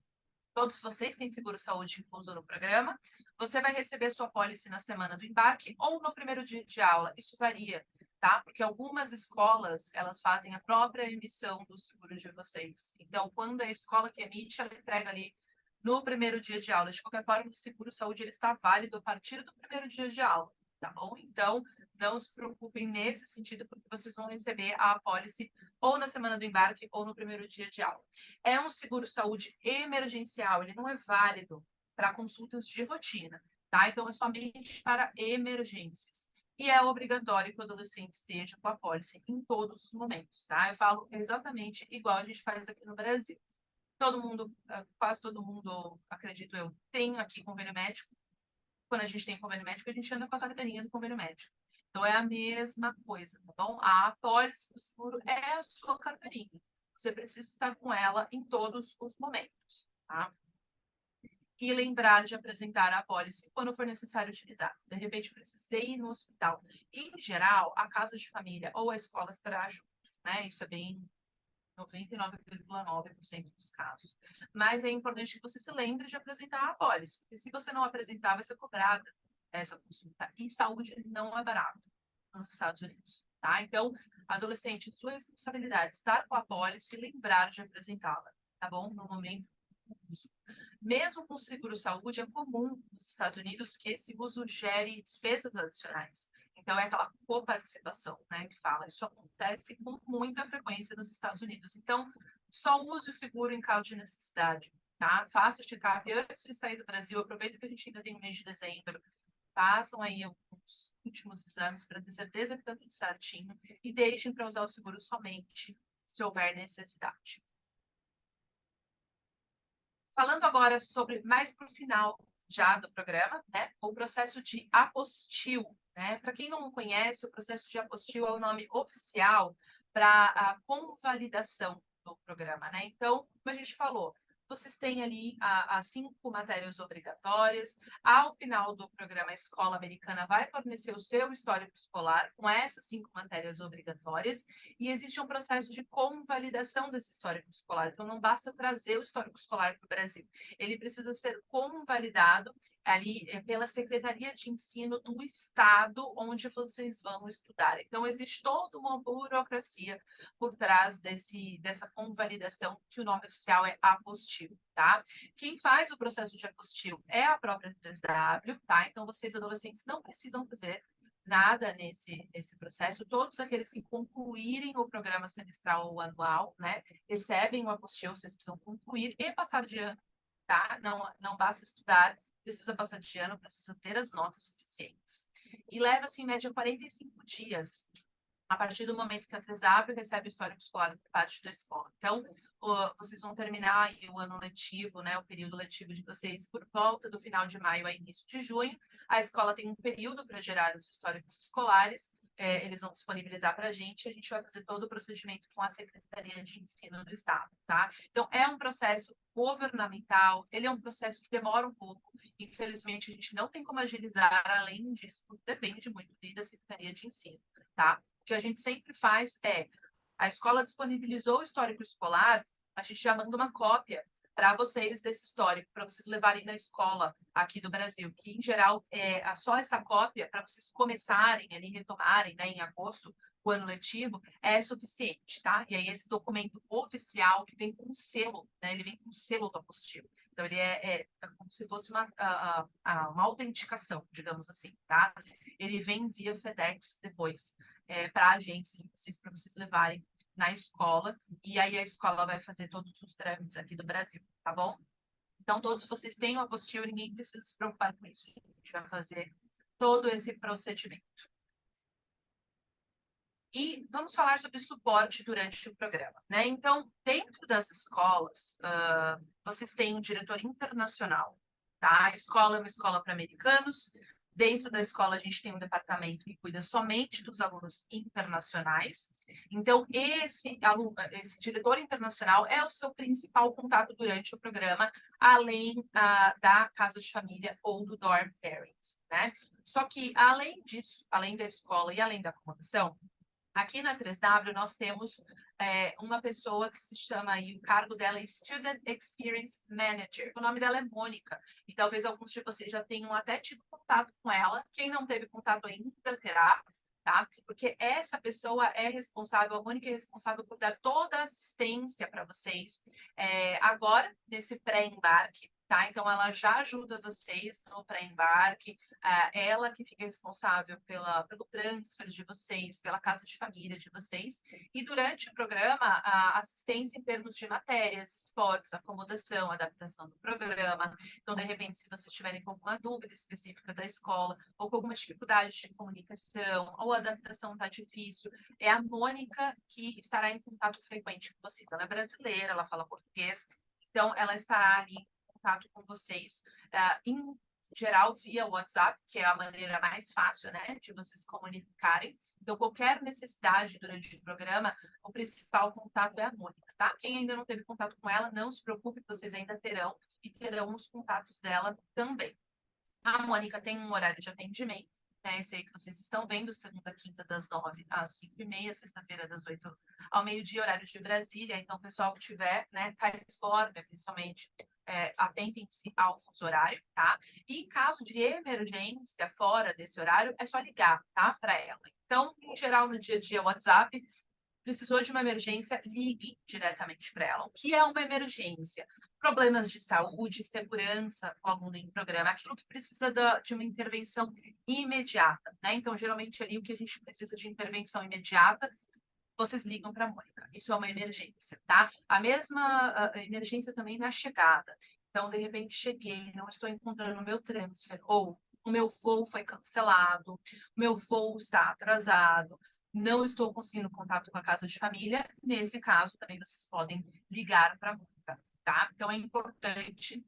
todos vocês têm seguro-saúde incluso no programa, você vai receber sua pólice na semana do embarque ou no primeiro dia de aula, isso varia, tá? Porque algumas escolas, elas fazem a própria emissão do seguro de vocês. Então, quando é a escola que emite, ela entrega ali no primeiro dia de aula. De qualquer forma, o seguro-saúde ele está válido a partir do primeiro dia de aula, tá bom? Então, não se preocupem nesse sentido, porque vocês vão receber a apólice ou na semana do embarque ou no primeiro dia de aula. É um seguro-saúde emergencial, ele não é válido para consultas de rotina, tá? Então, é somente para emergências. E é obrigatório que o adolescente esteja com a apólice em todos os momentos, tá? Eu falo exatamente igual a gente faz aqui no Brasil. Todo mundo, quase todo mundo, acredito eu, tem aqui convênio médico. Quando a gente tem convênio médico, a gente anda com a carteirinha do convênio médico. Então, é a mesma coisa, tá bom? A apólice do seguro é a sua carteirinha. Você precisa estar com ela em todos os momentos, tá? E lembrar de apresentar a apólice quando for necessário utilizar. De repente, precisei ir no hospital. Em geral, a casa de família ou a escola estará junto, né? Isso é bem 99,9% dos casos. Mas é importante que você se lembre de apresentar a apólice, porque se você não apresentar, vai ser cobrada essa consulta. E saúde não é barato nos Estados Unidos, tá? Então, adolescente, sua responsabilidade é estar com a apólice e lembrar de apresentá-la, tá bom? No momento do uso. Mesmo com seguro-saúde, é comum nos Estados Unidos que esse uso gere despesas adicionais. Então, é aquela coparticipação, né, que fala. Isso acontece com muita frequência nos Estados Unidos. Então, só use o seguro em caso de necessidade, tá? Faça check-up antes de sair do Brasil. Aproveita que a gente ainda tem o mês de dezembro. Façam aí alguns últimos exames para ter certeza que está tudo certinho e deixem para usar o seguro somente se houver necessidade. Falando agora sobre, mais para o final já do programa, né? O processo de apostil, né? Para quem não conhece, o processo de apostil é o nome oficial para a convalidação do programa, né? Então, como a gente falou, vocês têm ali as 5 matérias obrigatórias. Ao final do programa, a escola americana vai fornecer o seu histórico escolar com essas 5 matérias obrigatórias e existe um processo de convalidação desse histórico escolar. Então, não basta trazer o histórico escolar para o Brasil, ele precisa ser convalidado ali pela Secretaria de Ensino do estado onde vocês vão estudar. Então, existe toda uma burocracia por trás dessa convalidação, que o nome oficial é apostil, tá? Quem faz o processo de apostil é a própria 3W, tá? Então, vocês, adolescentes, não precisam fazer nada nesse processo. Todos aqueles que concluírem o programa semestral ou anual, né, recebem o apostil, vocês precisam concluir e passar de ano, tá? Não basta estudar, precisa passar de ano, precisa ter as notas suficientes. E leva, assim, em média, 45 dias a partir do momento que a 3W recebe o histórico escolar por parte da escola. Então, vocês vão terminar aí o ano letivo, né, o período letivo de vocês por volta do final de maio a início de junho. A escola tem um período para gerar os históricos escolares, eles vão disponibilizar para a gente vai fazer todo o procedimento com a Secretaria de Ensino do Estado, tá? Então, é um processo governamental, ele é um processo que demora um pouco, infelizmente a gente não tem como agilizar, além disso, depende muito da Secretaria de Ensino, tá? O que a gente sempre faz é, a escola disponibilizou o histórico escolar, a gente já manda uma cópia para vocês desse histórico, para vocês levarem na escola aqui do Brasil, que em geral é só essa cópia para vocês começarem ali, retomarem, né, em agosto, o ano letivo, é suficiente, tá? E aí esse documento oficial que vem com selo, né, ele vem com selo do apostilo. Então ele é como se fosse uma autenticação, digamos assim, tá? Ele vem via FedEx depois para a agência de vocês, para vocês levarem na escola, e aí a escola vai fazer todos os trâmites aqui do Brasil, tá bom? Então, todos vocês têm o apostilo, ninguém precisa se preocupar com isso. A gente vai fazer todo esse procedimento. E vamos falar sobre suporte durante o programa, né? Então, dentro das escolas, vocês têm um diretor internacional, tá? A escola é uma escola para americanos. Dentro da escola, a gente tem um departamento que cuida somente dos alunos internacionais. Então, esse diretor internacional é o seu principal contato durante o programa, além da casa de família ou do dorm parent, né? Só que, além disso, além da escola e além da acomodação, aqui na 3W, nós temos uma pessoa que se chama, e o cargo dela é Student Experience Manager. O nome dela é Mônica, e talvez alguns de vocês já tenham até tido contato com ela. Quem não teve contato ainda terá, tá? Porque essa pessoa é responsável, a Mônica é responsável por dar toda a assistência para vocês agora, nesse pré-embarque. Tá? Então, ela já ajuda vocês no pré-embarque, ela que fica responsável pelo transfer de vocês, pela casa de família de vocês, e durante o programa, a assistência em termos de matérias, esportes, acomodação, adaptação do programa. Então, de repente, se vocês tiverem alguma dúvida específica da escola, ou com alguma dificuldade de comunicação, ou a adaptação está difícil, é a Mônica que estará em contato frequente com vocês. Ela é brasileira, ela fala português, então ela estará ali contato com vocês, em geral via WhatsApp, que é a maneira mais fácil, né, de vocês comunicarem. Então, qualquer necessidade durante o programa, o principal contato é a Mônica, tá? Quem ainda não teve contato com ela, não se preocupe, vocês ainda terão, e terão os contatos dela também. A Mônica tem um horário de atendimento, né? Esse aí que vocês estão vendo, segunda, quinta, das 9 às 5h30, sexta-feira, das 8 ao meio-dia, horário de Brasília. Então, o pessoal que tiver, né, Califórnia, principalmente, atentem-se ao fuso horário, tá? E em caso de emergência fora desse horário, é só ligar, tá, para ela. Então, em geral, no dia a dia, WhatsApp, precisou de uma emergência, ligue diretamente para ela. O que é uma emergência? Problemas de saúde, segurança com o aluno em programa, aquilo que precisa de uma intervenção imediata, né? Então, geralmente, ali o que a gente precisa de intervenção imediata, vocês ligam para a Mônica. Isso é uma emergência, tá? A mesma emergência também na chegada. Então, de repente, cheguei, não estou encontrando o meu transfer, ou o meu voo foi cancelado, o meu voo está atrasado, não estou conseguindo contato com a casa de família. Nesse caso, também vocês podem ligar para a Mônica, tá? Então, é importante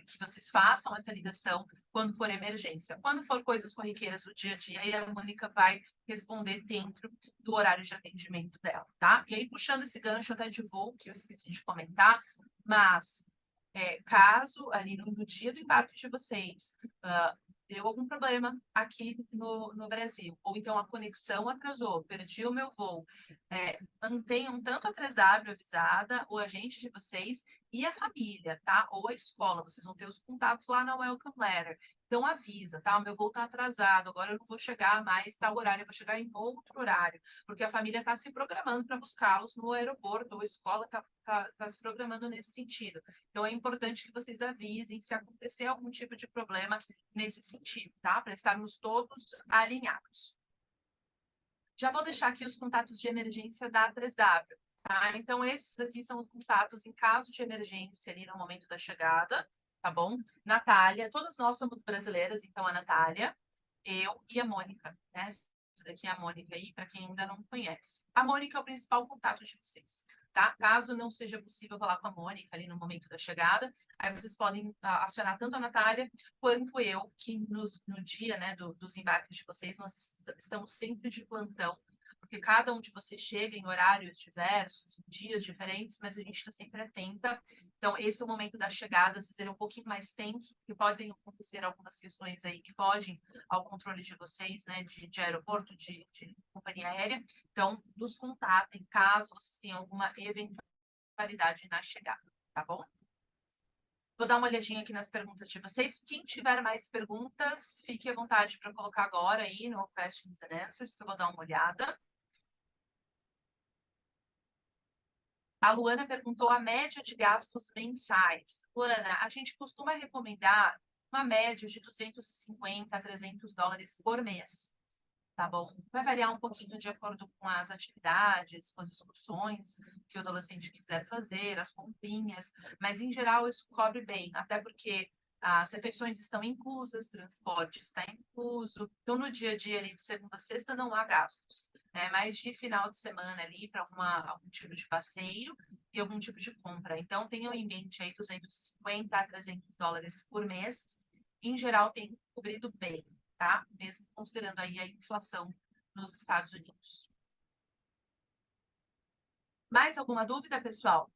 que vocês façam essa ligação quando for emergência. Quando for coisas corriqueiras do dia a dia, aí a Mônica vai responder dentro do horário de atendimento dela, tá? E aí, puxando esse gancho até de voo, que eu esqueci de comentar, mas caso ali no dia do embarque de vocês deu algum problema aqui no Brasil, ou então a conexão atrasou, perdi o meu voo, mantenham tanto a 3W avisada, o agente de vocês e a família, tá? Ou a escola, vocês vão ter os contatos lá na Welcome Letter. Então avisa, tá? O meu voo tá atrasado, agora eu não vou chegar mais tal horário, eu vou chegar em outro horário, porque a família está se programando para buscá-los no aeroporto, ou a escola está se programando nesse sentido. Então, é importante que vocês avisem se acontecer algum tipo de problema nesse sentido, tá? Para estarmos todos alinhados. Já vou deixar aqui os contatos de emergência da 3W, tá? Então, esses aqui são os contatos em caso de emergência ali no momento da chegada, tá bom? Natália, todas nós somos brasileiras, então a Natália, eu e a Mônica, né? Essa daqui é a Mônica aí, para quem ainda não conhece. A Mônica é o principal contato de vocês, tá? Caso não seja possível falar com a Mônica ali no momento da chegada, aí vocês podem acionar tanto a Natália quanto eu, que no dia, né, dos embarques de vocês, nós estamos sempre de plantão, porque cada um de vocês chega em horários diversos, em dias diferentes, mas a gente está sempre atenta. Então, esse é o momento da chegada, às vezes ele é um pouquinho mais tenso, porque podem acontecer algumas questões aí que fogem ao controle de vocês, né, de aeroporto, de companhia aérea. Então, nos contatem caso vocês tenham alguma eventualidade na chegada, tá bom? Vou dar uma olhadinha aqui nas perguntas de vocês. Quem tiver mais perguntas, fique à vontade para colocar agora aí no Questions and Answers, que eu vou dar uma olhada. A Luana perguntou a média de gastos mensais. Luana, a gente costuma recomendar uma média de 250 a 300 dólares por mês, tá bom? Vai variar um pouquinho de acordo com as atividades, com as excursões que o adolescente quiser fazer, as comprinhas, mas em geral isso cobre bem, até porque as refeições estão inclusas, transporte está incluso, então no dia a dia ali de segunda a sexta não há gastos, né? Mas de final de semana ali para algum tipo de passeio e algum tipo de compra. Então tenham em mente aí 250 a 300 dólares por mês, em geral tem cobrido bem, tá? Mesmo considerando aí a inflação nos Estados Unidos. Mais alguma dúvida, pessoal?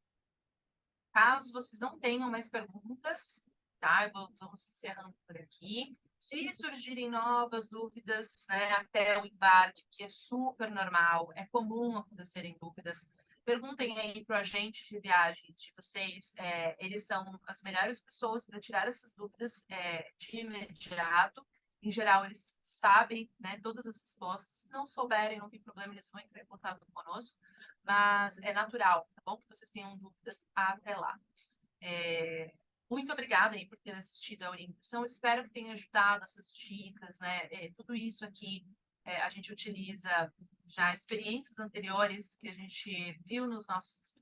Caso vocês não tenham mais perguntas, tá? Vamos encerrando por aqui. Se surgirem novas dúvidas, né, até o embarque, que é super normal, é comum acontecerem dúvidas, perguntem aí para o agente de viagem de vocês. Eles são as melhores pessoas para tirar essas dúvidas de imediato. Em geral, eles sabem, né, todas as respostas. Se não souberem, não tem problema, eles vão entrar em contato conosco. Mas é natural, tá bom? Que vocês tenham dúvidas até lá. Muito obrigada aí por ter assistido a orientação. Espero que tenha ajudado essas dicas, né? Tudo isso aqui a gente utiliza já experiências anteriores que a gente viu nos nossos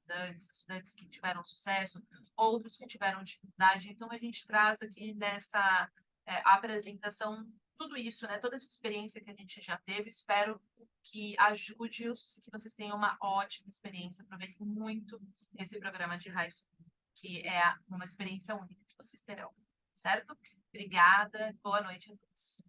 estudantes que tiveram sucesso, outros que tiveram dificuldade. Então, a gente traz aqui nessa apresentação tudo isso, né? Toda essa experiência que a gente já teve. Espero que ajude-os, que vocês tenham uma ótima experiência. Aproveitem muito esse programa de high school, que é uma experiência única que vocês terão, certo? Obrigada, boa noite a todos.